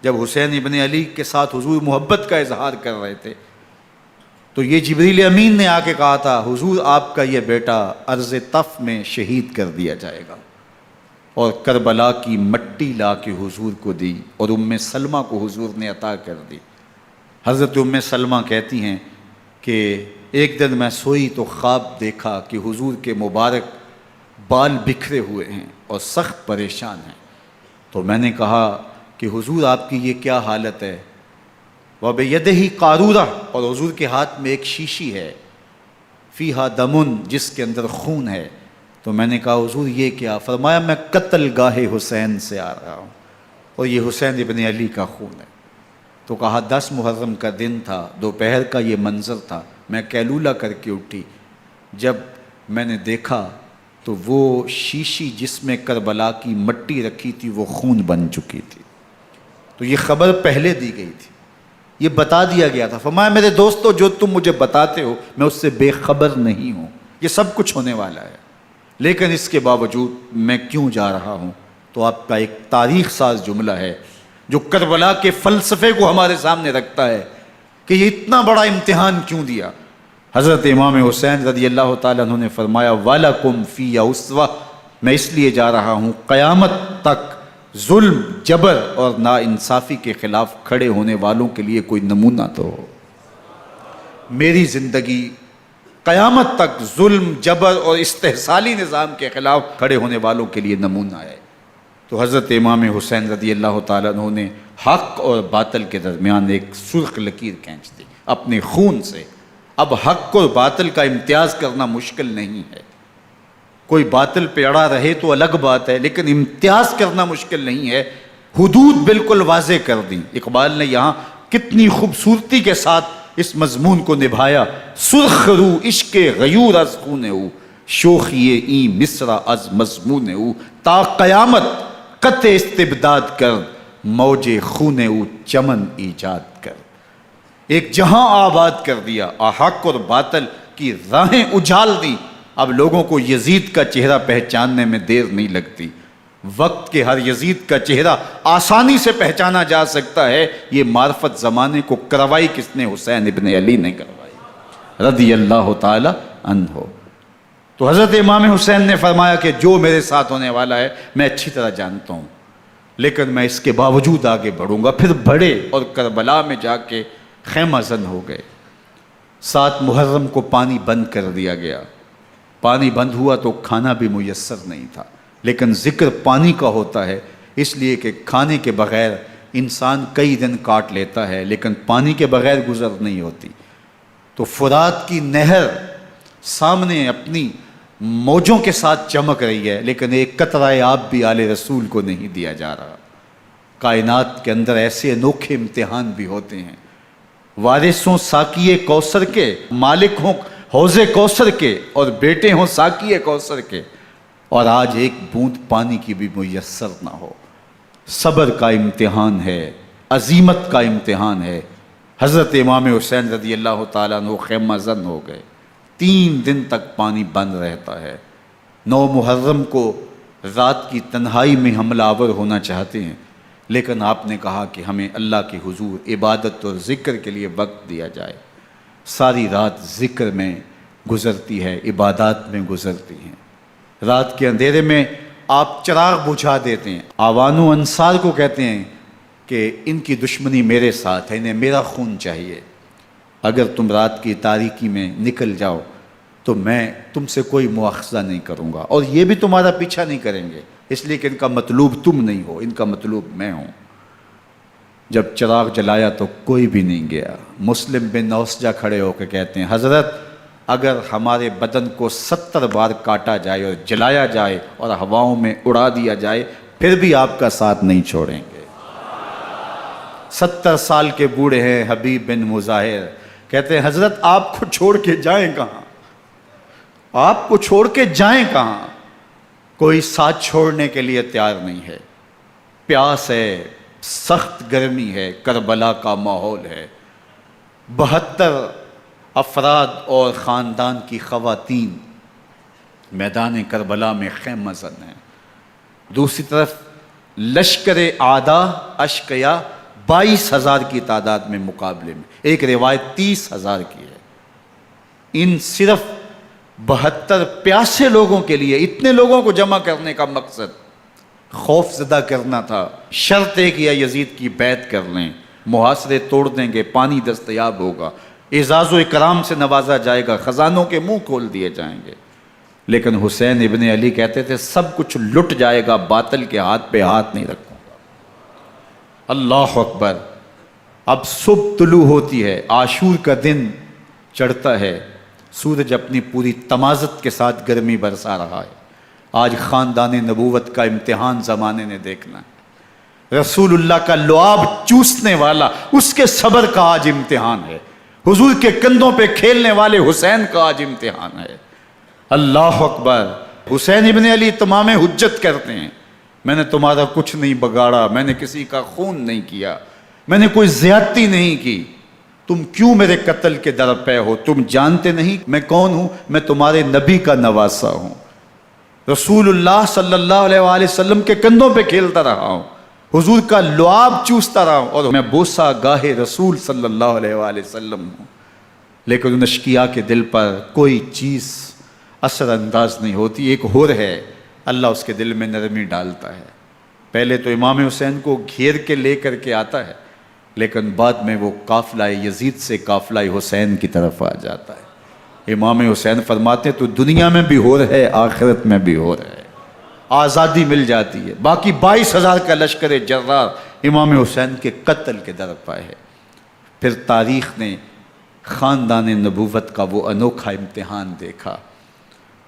جب حسین ابن علی کے ساتھ حضور محبت کا اظہار کر رہے تھے، تو یہ جبریل امین نے آ کے کہا تھا حضور آپ کا یہ بیٹا ارض طف میں شہید کر دیا جائے گا، اور کربلا کی مٹی لا کے حضور کو دی اور ام سلمہ کو حضور نے عطا کر دی۔ حضرت ام سلمہ کہتی ہیں کہ ایک دن میں سوئی تو خواب دیکھا کہ حضور کے مبارک بال بکھرے ہوئے ہیں اور سخت پریشان ہیں، تو میں نے کہا کہ حضور آپ کی یہ کیا حالت ہے؟ وَبِيَدِهِ قَارُورَةٌ، اور حضور کے ہاتھ میں ایک شیشی ہے، فِيهَا دَمٌ، جس کے اندر خون ہے۔ تو میں نے کہا حضور یہ کیا؟ فرمایا میں قتل گاہ حسین سے آ رہا ہوں اور یہ حسین ابن علی کا خون ہے۔ تو کہا 10 محرم کا دن تھا، دوپہر کا یہ منظر تھا، میں کیلولہ کر کے اٹھی، جب میں نے دیکھا تو وہ شیشی جس میں کربلا کی مٹی رکھی تھی وہ خون بن چکی تھی۔ تو یہ خبر پہلے دی گئی تھی، یہ بتا دیا گیا تھا۔ فرمایا میرے دوستو جو تم مجھے بتاتے ہو میں اس سے بے خبر نہیں ہوں، یہ سب کچھ ہونے والا ہے، لیکن اس کے باوجود میں کیوں جا رہا ہوں؟ تو آپ کا ایک تاریخ ساز جملہ ہے جو کربلا کے فلسفے کو ہمارے سامنے رکھتا ہے کہ یہ اتنا بڑا امتحان کیوں دیا۔ حضرت امام حسین رضی اللہ تعالیٰ عنہ نے فرمایا وَلَكُمْ فِي أُسْوَةٌ، میں اس لیے جا رہا ہوں قیامت تک ظلم، جبر اور ناانصافی کے خلاف کھڑے ہونے والوں کے لیے کوئی نمونہ تو ہو۔ میری زندگی قیامت تک ظلم، جبر اور استحصالی نظام کے خلاف کھڑے ہونے والوں کے لیے نمونہ ہے۔ تو حضرت امام حسین رضی اللہ تعالیٰ عنہ نے حق اور باطل کے درمیان ایک سرخ لکیر کھینچ دی اپنے خون سے۔ اب حق اور باطل کا امتیاز کرنا مشکل نہیں ہے، کوئی باطل پہ اڑا رہے تو الگ بات ہے، لیکن امتیاز کرنا مشکل نہیں ہے۔ حدود بالکل واضح کر دیں۔ اقبال نے یہاں کتنی خوبصورتی کے ساتھ اس مضمون کو نبھایا۔ سرخ رو عشق غیور از خون او، شوخی این مصرع از مضمون او، تا قیامت قطع استبداد کر، موج خون او چمن ایجاد کر۔ ایک جہاں آباد کر دیا، حق اور باطل کی راہیں اجال دی۔ اب لوگوں کو یزید کا چہرہ پہچاننے میں دیر نہیں لگتی، وقت کے ہر یزید کا چہرہ آسانی سے پہچانا جا سکتا ہے۔ یہ معرفت زمانے کو کروائی کس نے؟ حسین ابن علی نے کروائی رضی اللہ تعالی عنہ۔ تو حضرت امام حسین نے فرمایا کہ جو میرے ساتھ ہونے والا ہے میں اچھی طرح جانتا ہوں، لیکن میں اس کے باوجود آگے بڑھوں گا۔ پھر بڑھے اور کربلا میں جا کے خیمہ زن ہو گئے۔ 7 محرم کو پانی بند کر دیا گیا، پانی بند ہوا تو کھانا بھی میسر نہیں تھا، لیکن ذکر پانی کا ہوتا ہے اس لیے کہ کھانے کے بغیر انسان کئی دن کاٹ لیتا ہے، لیکن پانی کے بغیر گزر نہیں ہوتی۔ تو فرات کی نہر سامنے اپنی موجوں کے ساتھ چمک رہی ہے، لیکن ایک قطرہ آب بھی آل رسول کو نہیں دیا جا رہا۔ کائنات کے اندر ایسے انوکھے امتحان بھی ہوتے ہیں، وارث ہوں ساقی کوثر کے، مالک ہوں حوض کوثر کے، اور بیٹے ہوں ساقی کوثر کے، اور آج ایک بوند پانی کی بھی میسر نہ ہو۔ صبر کا امتحان ہے، عزیمت کا امتحان ہے۔ حضرت امام حسین رضی اللہ تعالیٰ عنہ خیمہ زن ہو گئے، 3 دن تک پانی بند رہتا ہے، 9 محرم کو رات کی تنہائی میں حملہ آور ہونا چاہتے ہیں، لیکن آپ نے کہا کہ ہمیں اللہ کے حضور عبادت اور ذکر کے لیے وقت دیا جائے۔ ساری رات ذکر میں گزرتی ہے، عبادات میں گزرتی ہیں۔ رات کے اندھیرے میں آپ چراغ بجھا دیتے ہیں۔ آوان و انصار کو کہتے ہیں کہ ان کی دشمنی میرے ساتھ ہے، انہیں میرا خون چاہیے، اگر تم رات کی تاریکی میں نکل جاؤ تو میں تم سے کوئی مواخذہ نہیں کروں گا، اور یہ بھی تمہارا پیچھا نہیں کریں گے، اس لیے کہ ان کا مطلوب تم نہیں ہو، ان کا مطلوب میں ہوں۔ جب چراغ جلایا تو کوئی بھی نہیں گیا۔ مسلم بن اوسجہ کھڑے ہو کے کہتے ہیں حضرت اگر ہمارے بدن کو 70 بار کاٹا جائے اور جلایا جائے اور ہواؤں میں اڑا دیا جائے پھر بھی آپ کا ساتھ نہیں چھوڑیں گے۔ 70 سال کے بوڑھے ہیں حبیب بن مظاہر، کہتے ہیں حضرت آپ کو چھوڑ کے جائیں کہاں، آپ کو چھوڑ کے جائیں کہاں؟ کوئی ساتھ چھوڑنے کے لیے تیار نہیں ہے۔ پیاس ہے، سخت گرمی ہے، کربلا کا ماحول ہے، 72 افراد اور خاندان کی خواتین میدان کربلا میں خیمہ زن ہیں۔ دوسری طرف لشکر اعداء اشقیا 22,000 کی تعداد میں مقابلے میں، ایک روایت 30,000 کی ہے۔ ان صرف 72 پیاسے لوگوں کے لیے اتنے لوگوں کو جمع کرنے کا مقصد خوف زدہ کرنا تھا۔ شرط ہے کہ یزید کی بیعت کر لیں، محاصرے توڑ دیں گے، پانی دستیاب ہوگا، اعزاز و اکرام سے نوازا جائے گا، خزانوں کے منہ کھول دیے جائیں گے۔ لیکن حسین ابن علی کہتے تھے سب کچھ لٹ جائے گا، باطل کے ہاتھ پہ ہاتھ نہیں رکھوں گا۔ اللہ اکبر۔ اب صبح طلوع ہوتی ہے، عاشور کا دن چڑھتا ہے، سورج اپنی پوری تمازت کے ساتھ گرمی برسا رہا ہے۔ آج خاندان نبوت کا امتحان زمانے نے دیکھنا ہے۔ رسول اللہ کا لعاب چوسنے والا اس کے صبر کا آج امتحان ہے۔ حضور کے کندھوں پہ کھیلنے والے حسین کا آج امتحان ہے۔ اللہ اکبر۔ حسین ابن علی تمام حجت کرتے ہیں میں نے تمہارا کچھ نہیں بگاڑا، میں نے کسی کا خون نہیں کیا، میں نے کوئی زیادتی نہیں کی، تم کیوں میرے قتل کے در پہ ہو؟ تم جانتے نہیں میں کون ہوں؟ میں تمہارے نبی کا نواسا ہوں، رسول اللہ صلی اللہ علیہ وآلہ وسلم کے کندھوں پہ کھیلتا رہا ہوں، حضور کا لعاب چوستا رہا ہوں، اور میں بوسہ گاہ رسول صلی اللہ علیہ وآلہ وسلم ہوں۔ لیکن ان اشقیاء کے دل پر کوئی چیز اثر انداز نہیں ہوتی۔ ایک ہور ہے، اللہ اس کے دل میں نرمی ڈالتا ہے۔ پہلے تو امام حسین کو گھیر کے لے کر کے آتا ہے، لیکن بعد میں وہ قافلہ یزید سے قافلہ حسین کی طرف آ جاتا ہے۔ امام حسین فرماتے ہیں تو دنیا میں بھی ہور ہے، آخرت میں بھی ہور ہے، آزادی مل جاتی ہے۔ باقی 22,000 کا لشکر جرار امام حسین کے قتل کے در پہ ہے۔ پھر تاریخ نے خاندان نبوت کا وہ انوکھا امتحان دیکھا۔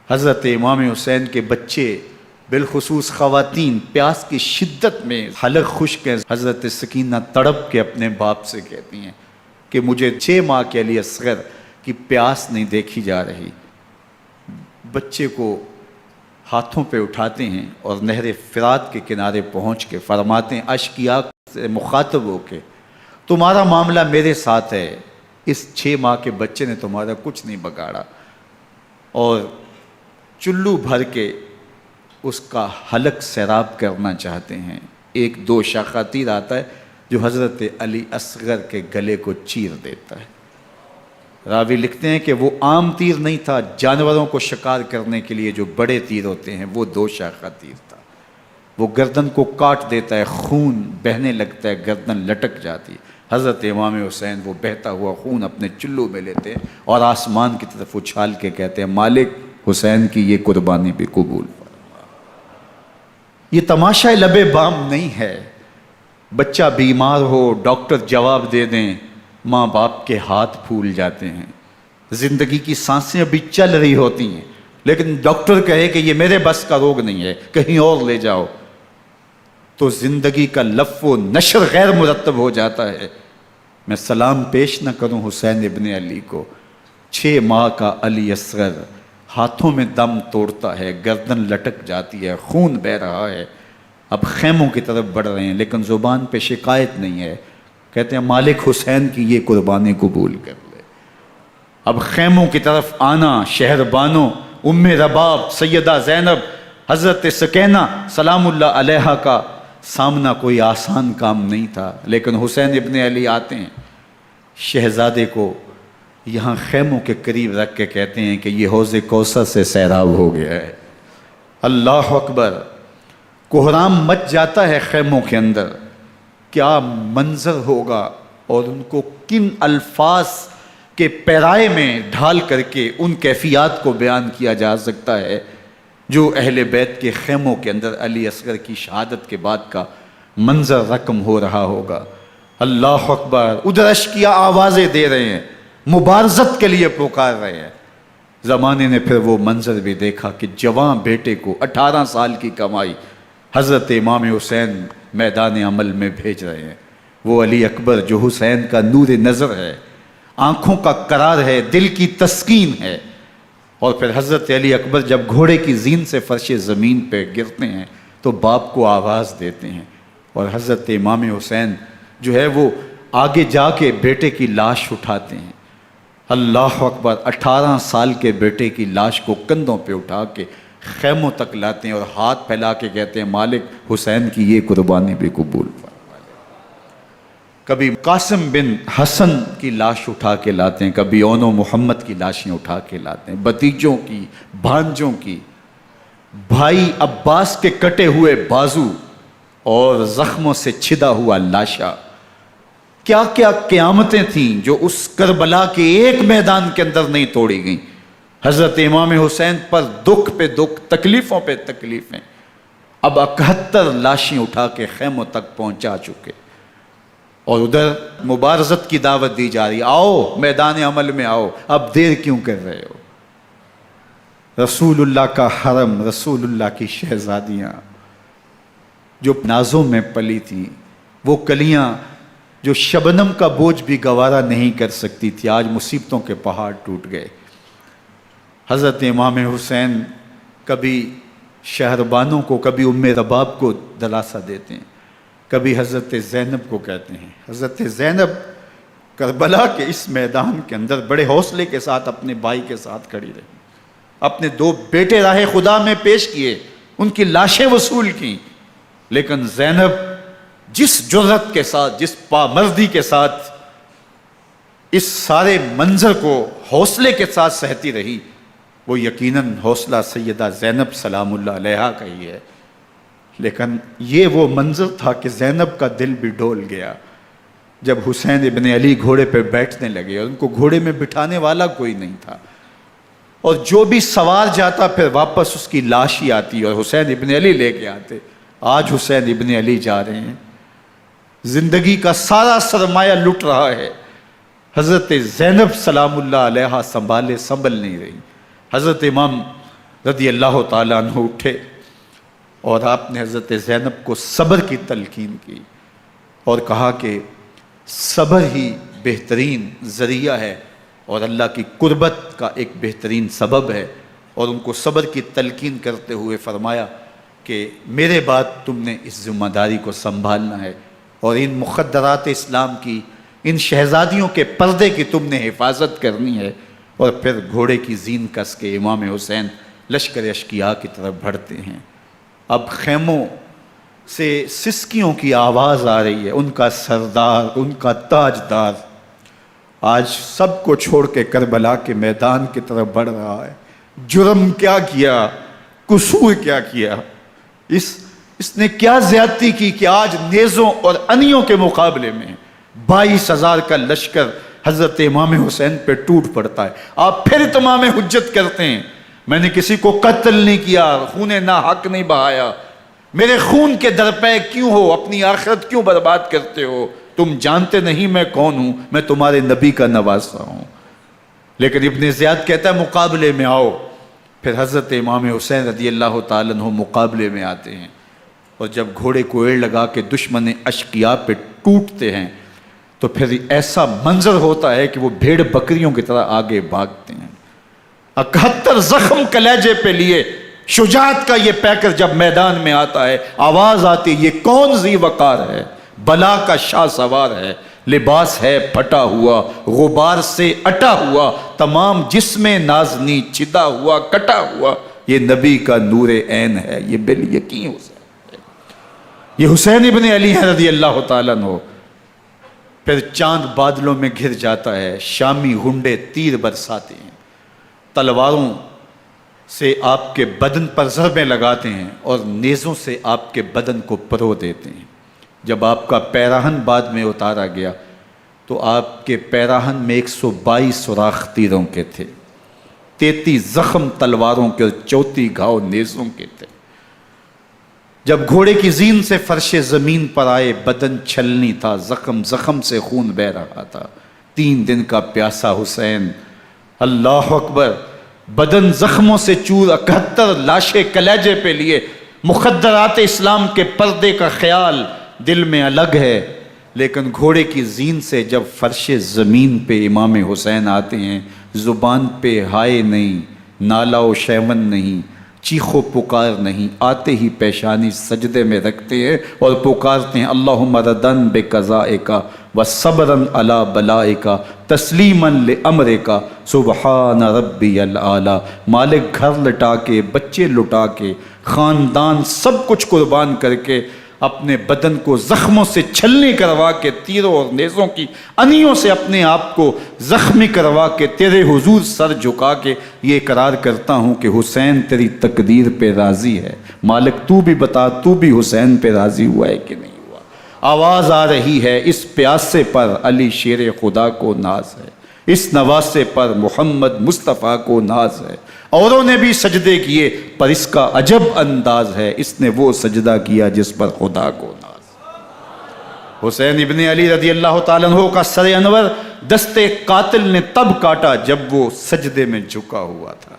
حضرت امام حسین کے بچے بالخصوص خواتین پیاس کی شدت میں حلق خشک ہیں۔ حضرت سکینہ تڑپ کے اپنے باپ سے کہتی ہیں کہ مجھے 6 ماہ کے علی اصغر کی پیاس نہیں دیکھی جا رہی۔ بچے کو ہاتھوں پہ اٹھاتے ہیں اور نہر فرات کے کنارے پہنچ کے فرماتے ہیں اشقیاء سے مخاطب ہو کے تمہارا معاملہ میرے ساتھ ہے، اس 6 ماہ کے بچے نے تمہارا کچھ نہیں بگاڑا، اور چلو بھر کے اس کا حلق سیراب کرنا چاہتے ہیں۔ ایک 2 شاخہ تیر آتا ہے جو حضرت علی اصغر کے گلے کو چیر دیتا ہے۔ راوی لکھتے ہیں کہ وہ عام تیر نہیں تھا، جانوروں کو شکار کرنے کے لیے جو بڑے تیر ہوتے ہیں وہ 2 شاخہ تیر تھا۔ وہ گردن کو کاٹ دیتا ہے، خون بہنے لگتا ہے، گردن لٹک جاتی ہے۔ حضرت امام حسین وہ بہتا ہوا خون اپنے چلو میں لیتے ہیں اور آسمان کی طرف اچھال کے کہتے ہیں مالک حسین کی یہ قربانی بھی قبول فرما۔ یہ تماشا لب بام نہیں ہے۔ بچہ بیمار ہو، ڈاکٹر جواب دے دیں، ماں باپ کے ہاتھ پھول جاتے ہیں۔ زندگی کی سانسیں ابھی چل رہی ہوتی ہیں، لیکن ڈاکٹر کہے کہ یہ میرے بس کا روگ نہیں ہے، کہیں اور لے جاؤ، تو زندگی کا لف و نشر غیر مرتب ہو جاتا ہے۔ میں سلام پیش نہ کروں حسین ابن علی کو، 6 ماہ کا علی اصغر ہاتھوں میں دم توڑتا ہے، گردن لٹک جاتی ہے، خون بہہ رہا ہے۔ اب خیموں کی طرف بڑھ رہے ہیں لیکن زبان پہ شکایت نہیں ہے، کہتے ہیں مالک حسین کی یہ قربانی قبول کر لے۔ اب خیموں کی طرف آنا، شہر بانوں ام رباب سیدہ زینب حضرت سکینہ سلام اللہ علیہا کا سامنا کوئی آسان کام نہیں تھا، لیکن حسین ابن علی آتے ہیں، شہزادے کو یہاں خیموں کے قریب رکھ کے کہتے ہیں کہ یہ حوض کوثر سے سیراب ہو گیا ہے۔ اللہ اکبر، کوہرام مچ جاتا ہے خیموں کے اندر، کیا منظر ہوگا اور ان کو کن الفاظ کے پیرائے میں ڈھال کر کے ان کیفیات کو بیان کیا جا سکتا ہے جو اہل بیت کے خیموں کے اندر علی اصغر کی شہادت کے بعد کا منظر رقم ہو رہا ہوگا۔ اللہ اکبر، ادھر اشکیا آوازیں دے رہے ہیں، مبارزت کے لیے پکار رہے ہیں۔ زمانے نے پھر وہ منظر بھی دیکھا کہ جوان بیٹے کو 18 سال کی کمائی حضرت امام حسین میدان عمل میں بھیج رہے ہیں۔ وہ علی اکبر جو حسین کا نور نظر ہے، آنکھوں کا قرار ہے، دل کی تسکین ہے۔ اور پھر حضرت علی اکبر جب گھوڑے کی زین سے فرش زمین پہ گرتے ہیں تو باپ کو آواز دیتے ہیں، اور حضرت امام حسین جو ہے وہ آگے جا کے بیٹے کی لاش اٹھاتے ہیں۔ اللہ اکبر، 18 سال کے بیٹے کی لاش کو کندھوں پہ اٹھا کے خیموں تک لاتے ہیں اور ہاتھ پھیلا کے کہتے ہیں مالک حسین کی یہ قربانی بھی قبول فرما۔ کبھی قاسم بن حسن کی لاش اٹھا کے لاتے ہیں، کبھی اون و محمد کی لاشیں اٹھا کے لاتے ہیں، بھتیجوں کی، بھانجوں کی، بھائی عباس کے کٹے ہوئے بازو اور زخموں سے چھدا ہوا لاشا۔ کیا کیا قیامتیں تھیں جو اس کربلا کے ایک میدان کے اندر نہیں توڑی گئیں۔ حضرت امام حسین پر دکھ پہ دکھ، تکلیفوں پہ تکلیفیں۔ اب 71 لاشیں اٹھا کے خیموں تک پہنچا چکے، اور ادھر مبارزت کی دعوت دی جا رہی، آؤ میدان عمل میں آؤ، اب دیر کیوں کر رہے ہو۔ رسول اللہ کا حرم، رسول اللہ کی شہزادیاں جو نازوں میں پلی تھیں، وہ کلیاں جو شبنم کا بوجھ بھی گوارا نہیں کر سکتی تھی، آج مصیبتوں کے پہاڑ ٹوٹ گئے۔ حضرت امام حسین کبھی شہربانوں کو، کبھی ام رباب کو دلاسا دیتے ہیں، کبھی حضرت زینب کو کہتے ہیں۔ حضرت زینب کربلا کے اس میدان کے اندر بڑے حوصلے کے ساتھ اپنے بھائی کے ساتھ کھڑی رہی، اپنے 2 بیٹے راہ خدا میں پیش کیے، ان کی لاشیں وصول کیں، لیکن زینب جس جرأت کے ساتھ، جس پامردی کے ساتھ اس سارے منظر کو حوصلے کے ساتھ سہتی رہی، وہ یقیناً حوصلہ سیدہ زینب سلام اللہ علیہا کا ہی ہے۔ لیکن یہ وہ منظر تھا کہ زینب کا دل بھی ڈول گیا جب حسین ابن علی گھوڑے پہ بیٹھنے لگے اور ان کو گھوڑے میں بٹھانے والا کوئی نہیں تھا، اور جو بھی سوار جاتا پھر واپس اس کی لاش ہی آتی اور حسین ابن علی لے کے آتے۔ آج حسین ابن علی جا رہے ہیں، زندگی کا سارا سرمایہ لٹ رہا ہے، حضرت زینب سلام اللہ علیہا سنبھل نہیں رہی۔ حضرت امام رضی اللہ تعالیٰ عنہ اٹھے اور آپ نے حضرت زینب کو صبر کی تلقین کی اور کہا کہ صبر ہی بہترین ذریعہ ہے اور اللہ کی قربت کا ایک بہترین سبب ہے، اور ان کو صبر کی تلقین کرتے ہوئے فرمایا کہ میرے بعد تم نے اس ذمہ داری کو سنبھالنا ہے اور ان مخدرات اسلام کی، ان شہزادیوں کے پردے کی تم نے حفاظت کرنی ہے۔ اور پھر گھوڑے کی زین کس کے امام حسین لشکر اشکیا کی طرف بڑھتے ہیں۔ اب خیموں سے سسکیوں کی آواز آ رہی ہے، ان کا سردار، ان کا تاجدار آج سب کو چھوڑ کے کربلا کے میدان کی طرف بڑھ رہا ہے۔ جرم کیا کیا، قصور کیا کیا، اس نے کیا زیادتی کی کہ آج نیزوں اور انیوں کے مقابلے میں 22,000 کا لشکر حضرت امام حسین پہ ٹوٹ پڑتا ہے۔ آپ پھر اتمام حجت کرتے ہیں، میں نے کسی کو قتل نہیں کیا، خون ناحق نہیں بہایا، میرے خون کے درپے کیوں ہو، اپنی آخرت کیوں برباد کرتے ہو، تم جانتے نہیں میں کون ہوں، میں تمہارے نبی کا نواسا ہوں۔ لیکن ابن زیاد کہتا ہے مقابلے میں آؤ۔ پھر حضرت امام حسین رضی اللہ تعالیٰ عنہ مقابلے میں آتے ہیں، اور جب گھوڑے کو ایڑ لگا کے دشمن اشقیاء پہ ٹوٹتے ہیں تو پھر ایسا منظر ہوتا ہے کہ وہ بھیڑ بکریوں کی طرح آگے بھاگتے ہیں۔ 71 زخم کلیجے پہ لیے شجاعت کا یہ پیکر جب میدان میں آتا ہے، آواز آتی ہے یہ کون ذی وقار ہے، بلا کا شاہ سوار ہے، لباس ہے پھٹا ہوا غبار سے اٹا ہوا، تمام جسم نازنی چھدا ہوا کٹا ہوا، یہ نبی کا نور عین ہے، یہ بالیقین حسین ہے، یہ حسین ابن علی ہے رضی اللہ تعالیٰ عنہ۔ پھر چاند بادلوں میں گھر جاتا ہے، شامی غنڈے تیر برساتے ہیں، تلواروں سے آپ کے بدن پر ضربیں لگاتے ہیں اور نیزوں سے آپ کے بدن کو پرو دیتے ہیں۔ جب آپ کا پیراہن بعد میں اتارا گیا تو آپ کے پیراہن میں 122 سوراخ تیروں کے تھے، 33 زخم تلواروں کے اور 34 گھاؤ نیزوں کے تھے۔ جب گھوڑے کی زین سے فرش زمین پر آئے، بدن چھلنی تھا، زخم زخم سے خون بہ رہا تھا، 3 دن کا پیاسا حسین، اللہ اکبر، بدن زخموں سے چور، 71 لاشیں کلیجے پہ لیے، مخدرات اسلام کے پردے کا خیال دل میں الگ ہے، لیکن گھوڑے کی زین سے جب فرش زمین پہ امام حسین آتے ہیں، زبان پہ ہائے نہیں، نالا و شیون نہیں، چیخ و پکار نہیں، آتے ہی پیشانی سجدے میں رکھتے ہیں اور پکارتے ہیں اللہم ردن بقضائک وصبرن علی بلائک تسلیمن لامرک سبحان ربی الاعلی۔ مالک گھر لٹا کے، بچے لٹا کے، خاندان سب کچھ قربان کر کے، اپنے بدن کو زخموں سے چھلنی کروا کے، تیروں اور نیزوں کی انیوں سے اپنے آپ کو زخمی کروا کے، تیرے حضور سر جھکا کے یہ اقرار کرتا ہوں کہ حسین تیری تقدیر پہ راضی ہے، مالک تو بھی بتا، تو بھی حسین پہ راضی ہوا ہے کہ نہیں ہوا؟ آواز آ رہی ہے، اس پیاسے پر علی شیر خدا کو ناز ہے، اس نواسے پر محمد مصطفیٰ کو ناز ہے، اوروں نے بھی سجدے کیے پر اس کا عجب انداز ہے، اس نے وہ سجدہ کیا جس پر خدا کو ناز۔ حسین ابن علی رضی اللہ تعالیٰ عنہ کا سر انور دستے قاتل نے تب کاٹا جب وہ سجدے میں جھکا ہوا تھا۔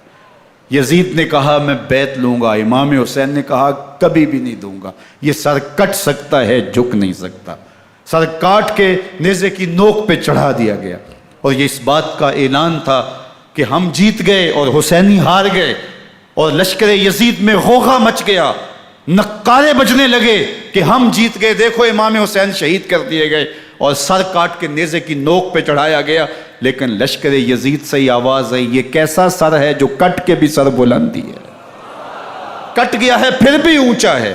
یزید نے کہا میں بیعت لوں گا، امام حسین نے کہا کبھی بھی نہیں دوں گا، یہ سر کٹ سکتا ہے جھک نہیں سکتا۔ سر کاٹ کے نیزے کی نوک پہ چڑھا دیا گیا اور یہ اس بات کا اعلان تھا کہ ہم جیت گئے اور حسینی ہار گئے، اور لشکر یزید میں غوغا مچ گیا، نقارے بجنے لگے کہ ہم جیت گئے، دیکھو امام حسین شہید کر دیے گئے، اور سر کاٹ کے نیزے کی نوک پہ چڑھایا گیا۔ لیکن لشکر یزید سے ہی آواز آئی یہ کیسا سر ہے جو کٹ کے بھی سر بلندی ہے، کٹ گیا ہے پھر بھی اونچا ہے،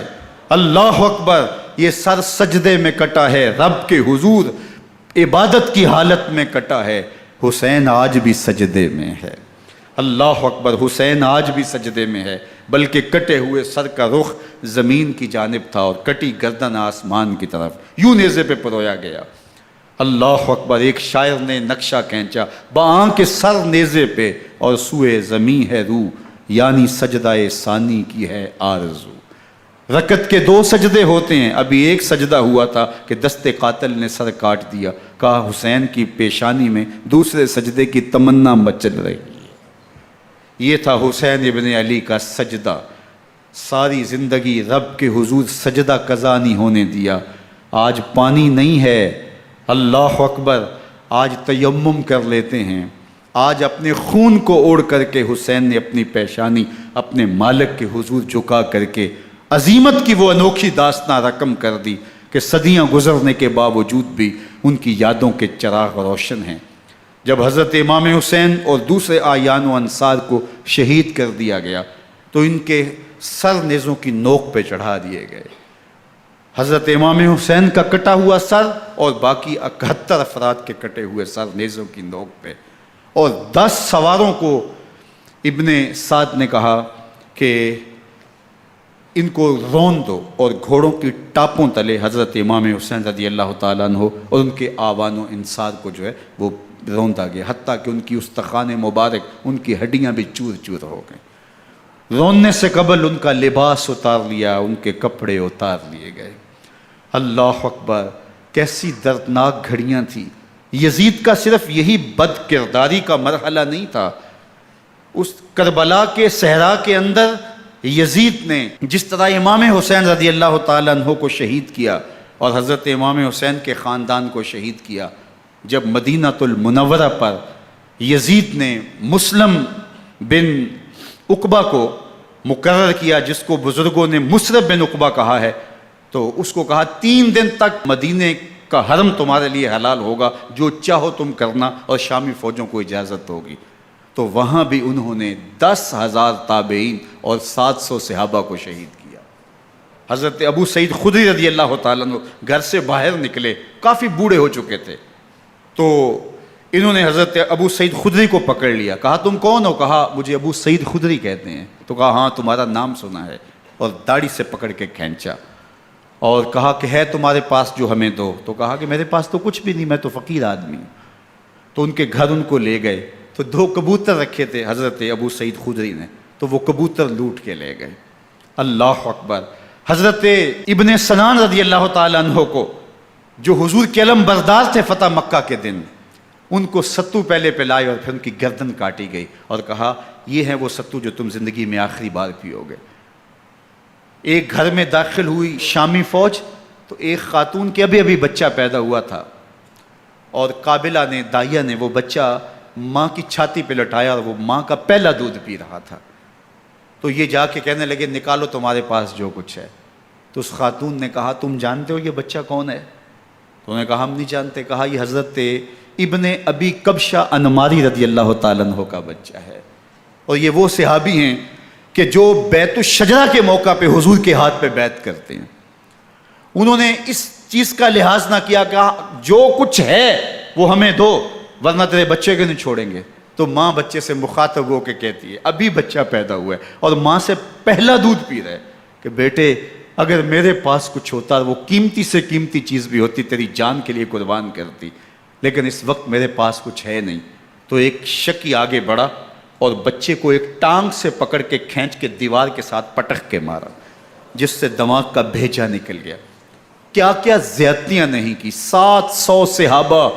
اللہ اکبر، یہ سر سجدے میں کٹا ہے، رب کے حضور عبادت کی حالت میں کٹا ہے، حسین آج بھی سجدے میں ہے، اللہ اکبر، حسین آج بھی سجدے میں ہے، بلکہ کٹے ہوئے سر کا رخ زمین کی جانب تھا اور کٹی گردن آسمان کی طرف، یوں نیزے پہ پرویا گیا، اللہ اکبر۔ ایک شاعر نے نقشہ کھینچا، بآنکھ سر نیزے پہ اور سوئے زمین ہے روح، یعنی سجدہ ثانی کی ہے آرزو۔ رکعت کے 2 سجدے ہوتے ہیں، ابھی ایک سجدہ ہوا تھا کہ دست قاتل نے سر کاٹ دیا، کہا حسین کی پیشانی میں دوسرے سجدے کی تمنا مچل رہی ہے۔ یہ تھا حسین ابن علی کا سجدہ، ساری زندگی رب کے حضور سجدہ قضا نہیں ہونے دیا۔ آج پانی نہیں ہے، اللہ اکبر، آج تیمم کر لیتے ہیں، آج اپنے خون کو اوڑھ کر کے حسین نے اپنی پیشانی اپنے مالک کے حضور جھکا کر کے عظیمت کی وہ انوکھی داستان رقم کر دی کہ صدیاں گزرنے کے باوجود بھی ان کی یادوں کے چراغ روشن ہیں۔ جب حضرت امام حسین اور دوسرے اعیان و انصار کو شہید کر دیا گیا تو ان کے سر نیزوں کی نوک پہ چڑھا دیے گئے، حضرت امام حسین کا کٹا ہوا سر اور باقی 71 افراد کے کٹے ہوئے سر نیزوں کی نوک پہ، اور 10 سواروں کو ابن سعد نے کہا کہ ان کو رون دو، اور گھوڑوں کی ٹاپوں تلے حضرت امام حسین رضی اللہ تعالیٰ عنہ اور ان کے آوان و انصار کو جو ہے وہ روندا گیا، حتیٰ کہ ان کی استخوان مبارک، ان کی ہڈیاں بھی چور چور ہو گئیں۔ روننے سے قبل ان کا لباس اتار لیا، ان کے کپڑے اتار لیے گئے، اللہ اکبر، کیسی دردناک گھڑیاں تھیں۔ یزید کا صرف یہی بد کرداری کا مرحلہ نہیں تھا، اس کربلا کے صحرا کے اندر یزید نے جس طرح امام حسین رضی اللہ تعالیٰ عنہ کو شہید کیا اور حضرت امام حسین کے خاندان کو شہید کیا، جب مدینہ المنورہ پر یزید نے مسلم بن عقبہ کو مقرر کیا، جس کو بزرگوں نے مصرب بن عقبہ کہا ہے، تو اس کو کہا 3 دن تک مدینے کا حرم تمہارے لیے حلال ہوگا، جو چاہو تم کرنا، اور شامی فوجوں کو اجازت ہوگی۔ تو وہاں بھی انہوں نے 10,000 تابعین اور 700 صحابہ کو شہید کیا۔ حضرت ابو سعید خدری رضی اللہ تعالیٰ عنہ گھر سے باہر نکلے، کافی بوڑھے ہو چکے تھے، تو انہوں نے حضرت ابو سعید خدری کو پکڑ لیا، کہا تم کون ہو؟ کہا مجھے ابو سعید خدری کہتے ہیں۔ تو کہا ہاں تمہارا نام سنا ہے، اور داڑھی سے پکڑ کے کھینچا اور کہا کہ ہے تمہارے پاس جو ہمیں دو؟ تو کہا کہ میرے پاس تو کچھ بھی نہیں، میں تو فقیر آدمی ہوں۔ تو ان کے گھر ان کو لے گئے، تو 2 کبوتر رکھے تھے حضرت ابو سعید خدری نے، تو وہ کبوتر لوٹ کے لے گئے۔ اللہ اکبر۔ حضرت ابن سنان رضی اللہ تعالیٰ عنہ کو، جو حضور کے علم بردار تھے فتح مکہ کے دن، ان کو ستو پہلے پلائے اور پھر ان کی گردن کاٹی گئی، اور کہا یہ ہے وہ ستو جو تم زندگی میں آخری بار پیو گے۔ ایک گھر میں داخل ہوئی شامی فوج، تو ایک خاتون کے ابھی بچہ پیدا ہوا تھا، اور قابلہ نے، دائیا نے، وہ بچہ ماں کی چھاتی پہ لٹایا، اور وہ ماں کا پہلا دودھ پی رہا تھا۔ تو یہ جا کے کہنے لگے نکالو تمہارے پاس جو کچھ ہے۔ تو اس خاتون نے کہا تم جانتے ہو یہ بچہ کون ہے؟ تو انہوں نے کہا ہم نہیں جانتے۔ کہا یہ حضرت ابن ابی کبشہ انماری رضی اللہ تعالیٰ عنہ کا بچہ ہے، اور یہ وہ صحابی ہیں کہ جو بیت الشجرہ کے موقع پہ حضور کے ہاتھ پہ بیعت کرتے ہیں۔ انہوں نے اس چیز کا لحاظ نہ کیا کہ جو کچھ ہے وہ ہمیں دو، ورنہ تیرے بچے کو نہیں چھوڑیں گے۔ تو ماں بچے سے مخاطب ہو کے کہتی ہے، ابھی بچہ پیدا ہوا ہے اور ماں سے پہلا دودھ پی رہا ہے، کہ بیٹے اگر میرے پاس کچھ ہوتا، وہ قیمتی سے قیمتی چیز بھی ہوتی، تیری جان کے لیے قربان کرتی، لیکن اس وقت میرے پاس کچھ ہے نہیں۔ تو ایک شکی آگے بڑھا اور بچے کو ایک ٹانگ سے پکڑ کے کھینچ کے دیوار کے ساتھ پٹک کے مارا، جس سے دماغ کا بھیجا نکل گیا۔ کیا کیا زیادتیاں نہیں کی۔ 700 صحابہ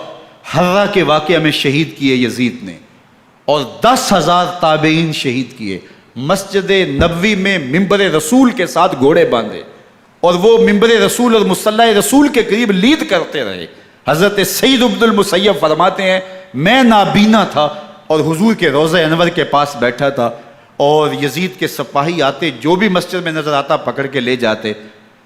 حرہ کے واقعہ میں شہید کیے یزید نے، اور 10,000 تابعین شہید کیے۔ مسجد نبوی میں ممبر رسول کے ساتھ گھوڑے باندھے، اور وہ ممبر رسول اور مصلی رسول کے قریب لید کرتے رہے۔ حضرت سعید بن المسیب فرماتے ہیں میں نابینا تھا اور حضور کے روضہ انور کے پاس بیٹھا تھا، اور یزید کے سپاہی آتے، جو بھی مسجد میں نظر آتا پکڑ کے لے جاتے،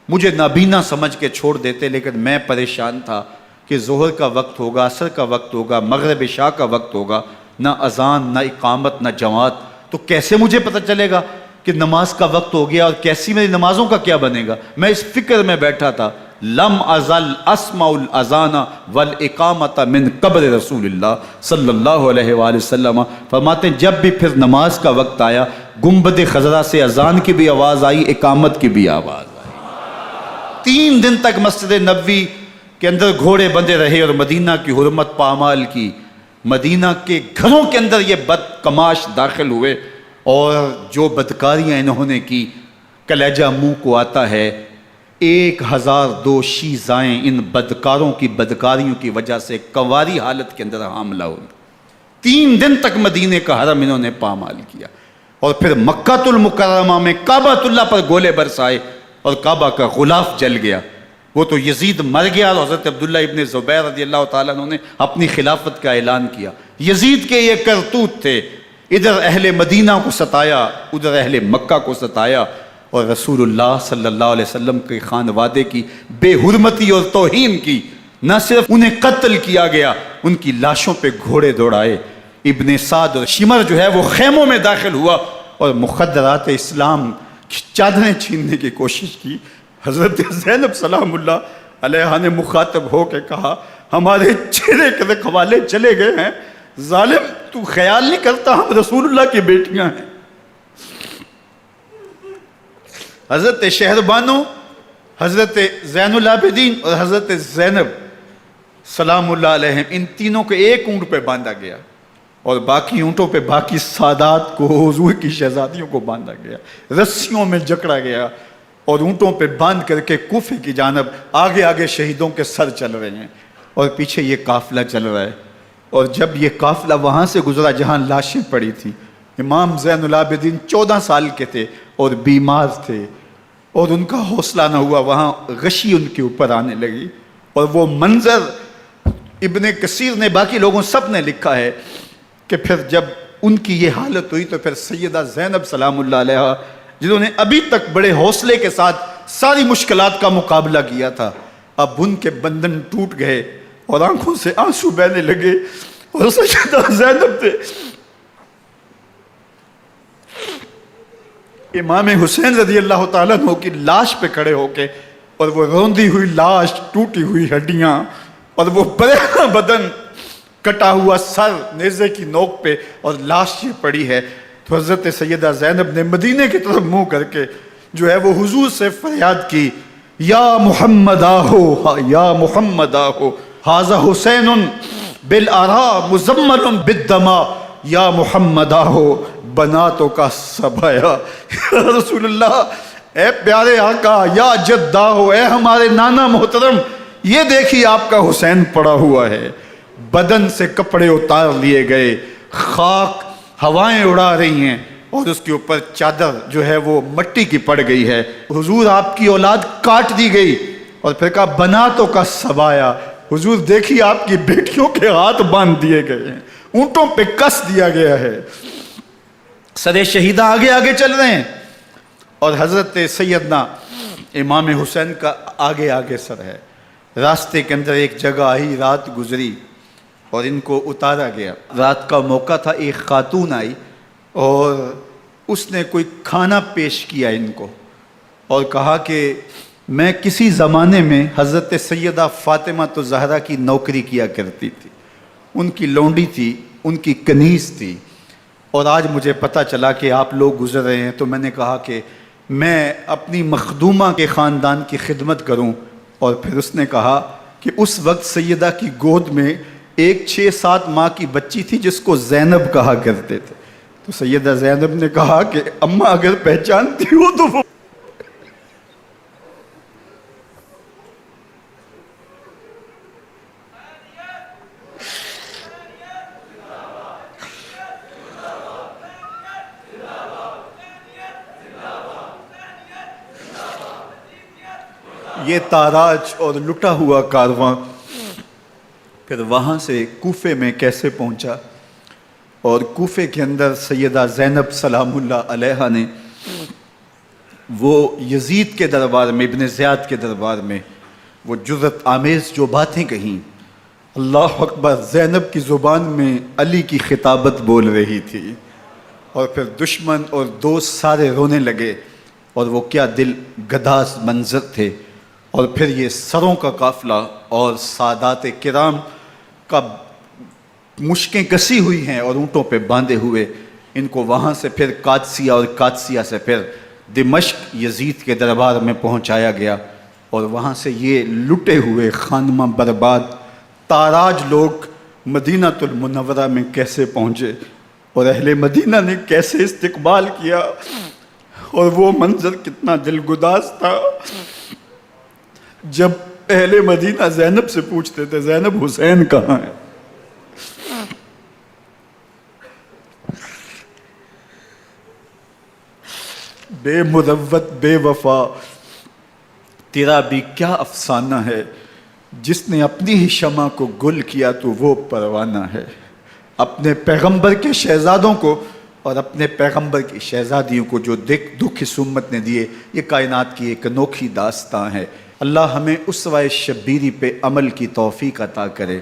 مجھے نابینا سمجھ کے چھوڑ دیتے، لیکن میں پریشان تھا کہ ظہر کا وقت ہوگا، عصر کا وقت ہوگا، مغرب عشاء کا وقت ہوگا، نہ اذان، نہ اقامت، نہ جماعت، تو کیسے مجھے پتہ چلے گا کہ نماز کا وقت ہو گیا، اور کیسی میری نمازوں کا کیا بنے گا؟ میں اس فکر میں بیٹھا تھا۔ لم ازل اسمع الاذان والاقامت من قبر رسول اللہ صلی اللہ علیہ وآلہ وسلم۔ فرماتے ہیں جب بھی پھر نماز کا وقت آیا، گنبد خضرا سے اذان کی بھی آواز آئی، اقامت کی بھی آواز آئی۔ 3 دن تک مسجد نبوی کے اندر گھوڑے بندے رہے، اور مدینہ کی حرمت پامال کی۔ مدینہ کے گھروں کے اندر یہ بدکماش داخل ہوئے، اور جو بدکاریاں انہوں نے کی، کلیجہ منہ کو آتا ہے۔ 1002 شیزائیں ان بدکاروں کی بدکاریوں کی وجہ سے کنواری حالت کے اندر حاملہ ہوئی۔ 3 دن تک مدینے کا حرم انہوں نے پامال کیا، اور پھر مکہ المکرمہ میں کعبۃ اللہ پر گولے برسائے، اور کعبہ کا غلاف جل گیا۔ وہ تو یزید مر گیا، اور حضرت عبداللہ ابن زبیر رضی اللہ تعالیٰ عنہ نے اپنی خلافت کا اعلان کیا۔ یزید کے یہ کرتوت تھے، ادھر اہل مدینہ کو ستایا، ادھر اہل مکہ کو ستایا، اور رسول اللہ صلی اللہ علیہ وسلم کے خانوادے کی بے حرمتی اور توہین کی۔ نہ صرف انہیں قتل کیا گیا، ان کی لاشوں پہ گھوڑے دوڑائے۔ ابن سعد اور شمر جو ہے وہ خیموں میں داخل ہوا، اور مخدرات اسلام کی چادریں چھیننے کی کوشش کی۔ حضرت زینب سلام اللہ علیہ نے مخاطب ہو کے کہا ہمارے چہرے کے رکھوالے چلے گئے ہیں، ظالم تو خیال نہیں کرتا ہم رسول اللہ کی بیٹیاں ہیں۔ حضرت شہربانو، حضرت زین العابدین اور حضرت زینب سلام اللہ علیہ، ان تینوں کو ایک اونٹ پہ باندھا گیا، اور باقی اونٹوں پہ باقی سادات کو، حضور کی شہزادیوں کو باندھا گیا، رسیوں میں جکڑا گیا، اور اونٹوں پہ باندھ کر کے کوفے کی جانب آگے آگے شہیدوں کے سر چل رہے ہیں، اور پیچھے یہ قافلہ چل رہا ہے۔ اور جب یہ قافلہ وہاں سے گزرا جہاں لاشیں پڑی تھیں، امام زین العابدین 14 سال کے تھے اور بیمار تھے، اور ان کا حوصلہ نہ ہوا، وہاں غشی ان کے اوپر آنے لگی، اور وہ منظر ابن کثیر نے، باقی لوگوں سب نے لکھا ہے کہ پھر جب ان کی یہ حالت ہوئی تو پھر سیدہ زینب سلام اللہ علیہ، جنہوں نے ابھی تک بڑے حوصلے کے ساتھ ساری مشکلات کا مقابلہ کیا تھا، اب ان کے بندھن ٹوٹ گئے اور آنکھوں سے آنسو بہنے لگے، اور سیدہ زینب نے امام حسین رضی اللہ تعالیٰ عنہ کی لاش پہ کھڑے ہو کے، اور وہ روندی ہوئی لاش، ٹوٹی ہوئی ہڈیاں، اور وہ برینا بدن، کٹا ہوا سر نیزے کی نوک پہ، اور لاش یہ پڑی ہے، تو حضرت سیدہ زینب نے مدینے کی طرف منہ کر کے جو ہے وہ حضور سے فریاد کی، یا محمد آہو، یا محمد آہو، ھذا حسین بالآراء مزمل بالدماء، یا محمد آہو بناتوں کا سبایا۔ یا رسول اللہ، اے پیارے آقا، یا جد آہو، اے ہمارے نانا محترم، یہ دیکھیے آپ کا حسین پڑا ہوا ہے، بدن سے کپڑے اتار لیے گئے، خاک ہوائیں اڑا رہی ہیں، اور اس کے اوپر چادر جو ہے وہ مٹی کی پڑ گئی ہے۔ حضور آپ کی اولاد کاٹ دی گئی، اور پھر کہا بناتوں کا سبایا، حضور دیکھیے آپ کی بیٹیوں کے ہاتھ باندھ دیے گئے ہیں، اونٹوں پہ کس دیا گیا ہے، سر شہیدہ آگے آگے چل رہے ہیں، اور حضرت سیدنا امام حسین کا آگے آگے سر ہے۔ راستے کے اندر ایک جگہ آئی، رات گزری اور ان کو اتارا گیا۔ رات کا موقع تھا، ایک خاتون آئی اور اس نے کوئی کھانا پیش کیا ان کو، اور کہا کہ میں کسی زمانے میں حضرت سیدہ فاطمہ تو زہرا کی نوکری کیا کرتی تھی، ان کی لونڈی تھی، ان کی کنیز تھی، اور آج مجھے پتہ چلا کہ آپ لوگ گزر رہے ہیں، تو میں نے کہا کہ میں اپنی مخدومہ کے خاندان کی خدمت کروں۔ اور پھر اس نے کہا کہ اس وقت سیدہ کی گود میں ایک 6-7 ماہ کی بچی تھی جس کو زینب کہا کرتے تھے، تو سیدہ زینب نے کہا کہ اماں اگر پہچانتی ہو تو وہ یہ تاراج اور لٹا ہوا کارواں پھر وہاں سے کوفے میں کیسے پہنچا، اور کوفے کے اندر سیدہ زینب سلام اللہ علیہا نے وہ یزید کے دربار میں، ابن زیاد کے دربار میں وہ جرأت آمیز جو باتیں کہیں، اللہ اکبر، زینب کی زبان میں علی کی خطابت بول رہی تھی، اور پھر دشمن اور دوست سارے رونے لگے، اور وہ کیا دل گداز منظر تھے۔ اور پھر یہ سروں کا قافلہ اور سادات کرام کا مشکیں کسی ہوئی ہیں اور اونٹوں پہ باندھے ہوئے، ان کو وہاں سے پھر قادسیہ اور قادسیہ سے پھر دمشق یزید کے دربار میں پہنچایا گیا، اور وہاں سے یہ لٹے ہوئے خانمہ برباد تاراج لوگ مدینہ المنورہ میں کیسے پہنچے، اور اہل مدینہ نے کیسے استقبال کیا، اور وہ منظر کتنا دلگداز تھا جب اہل مدینہ زینب سے پوچھتے تھے زینب حسین کہاں ہے؟ بے مروت بے وفا تیرا بھی کیا افسانہ ہے، جس نے اپنی ہی شمع کو گل کیا تو وہ پروانہ ہے۔ اپنے پیغمبر کے شہزادوں کو اور اپنے پیغمبر کی شہزادیوں کو جو دکھ اس امت نے دیے، یہ کائنات کی ایک انوکھی داستان ہے۔ اللہ ہمیں اسوہ شبیری پہ عمل کی توفیق عطا کرے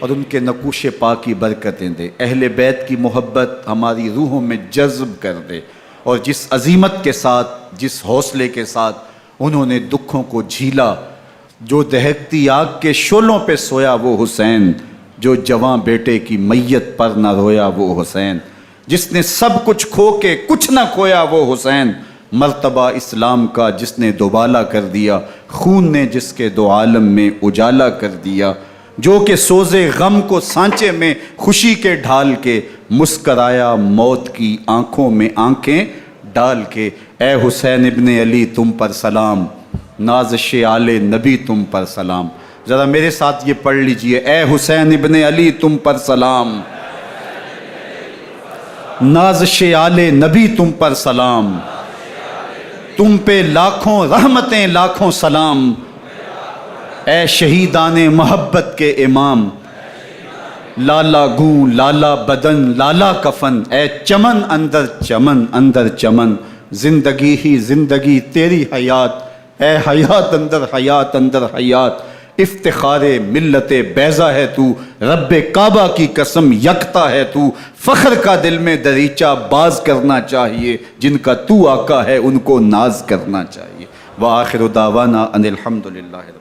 اور ان کے نقوش پاک کی برکتیں دے، اہل بیت کی محبت ہماری روحوں میں جذب کر دے، اور جس عظیمت کے ساتھ، جس حوصلے کے ساتھ انہوں نے دکھوں کو جھیلا، جو دہکتی آگ کے شعلوں پہ سویا وہ حسین، جو جواں بیٹے کی میت پر نہ رویا وہ حسین، جس نے سب کچھ کھو کے کچھ نہ کھویا وہ حسین، مرتبہ اسلام کا جس نے دوبالا کر دیا، خون نے جس کے دو عالم میں اجالا کر دیا، جو کہ سوزے غم کو سانچے میں خوشی کے ڈھال کے، مسکرایا موت کی آنکھوں میں آنکھیں ڈال کے۔ اے حسین ابن علی تم پر سلام، نازش آل نبی تم پر سلام۔ ذرا میرے ساتھ یہ پڑھ لیجئے، اے حسین ابن علی تم پر سلام، نازش آل نبی تم پر سلام، تم پہ لاکھوں رحمتیں لاکھوں سلام، اے شہیدان محبت کے امام، لالا گوں لالا بدن لالا کفن، اے چمن اندر چمن، زندگی ہی زندگی تیری حیات اے حیات اندر حیات اندر حیات، افتخار ملت بیضا ہے تو، رب کعبہ کی قسم یکتا ہے تو، فخر کا دل میں دریچہ باز کرنا چاہیے، جن کا تو آقا ہے ان کو ناز کرنا چاہیے۔ وآخر دعوانا ان الحمد للہ۔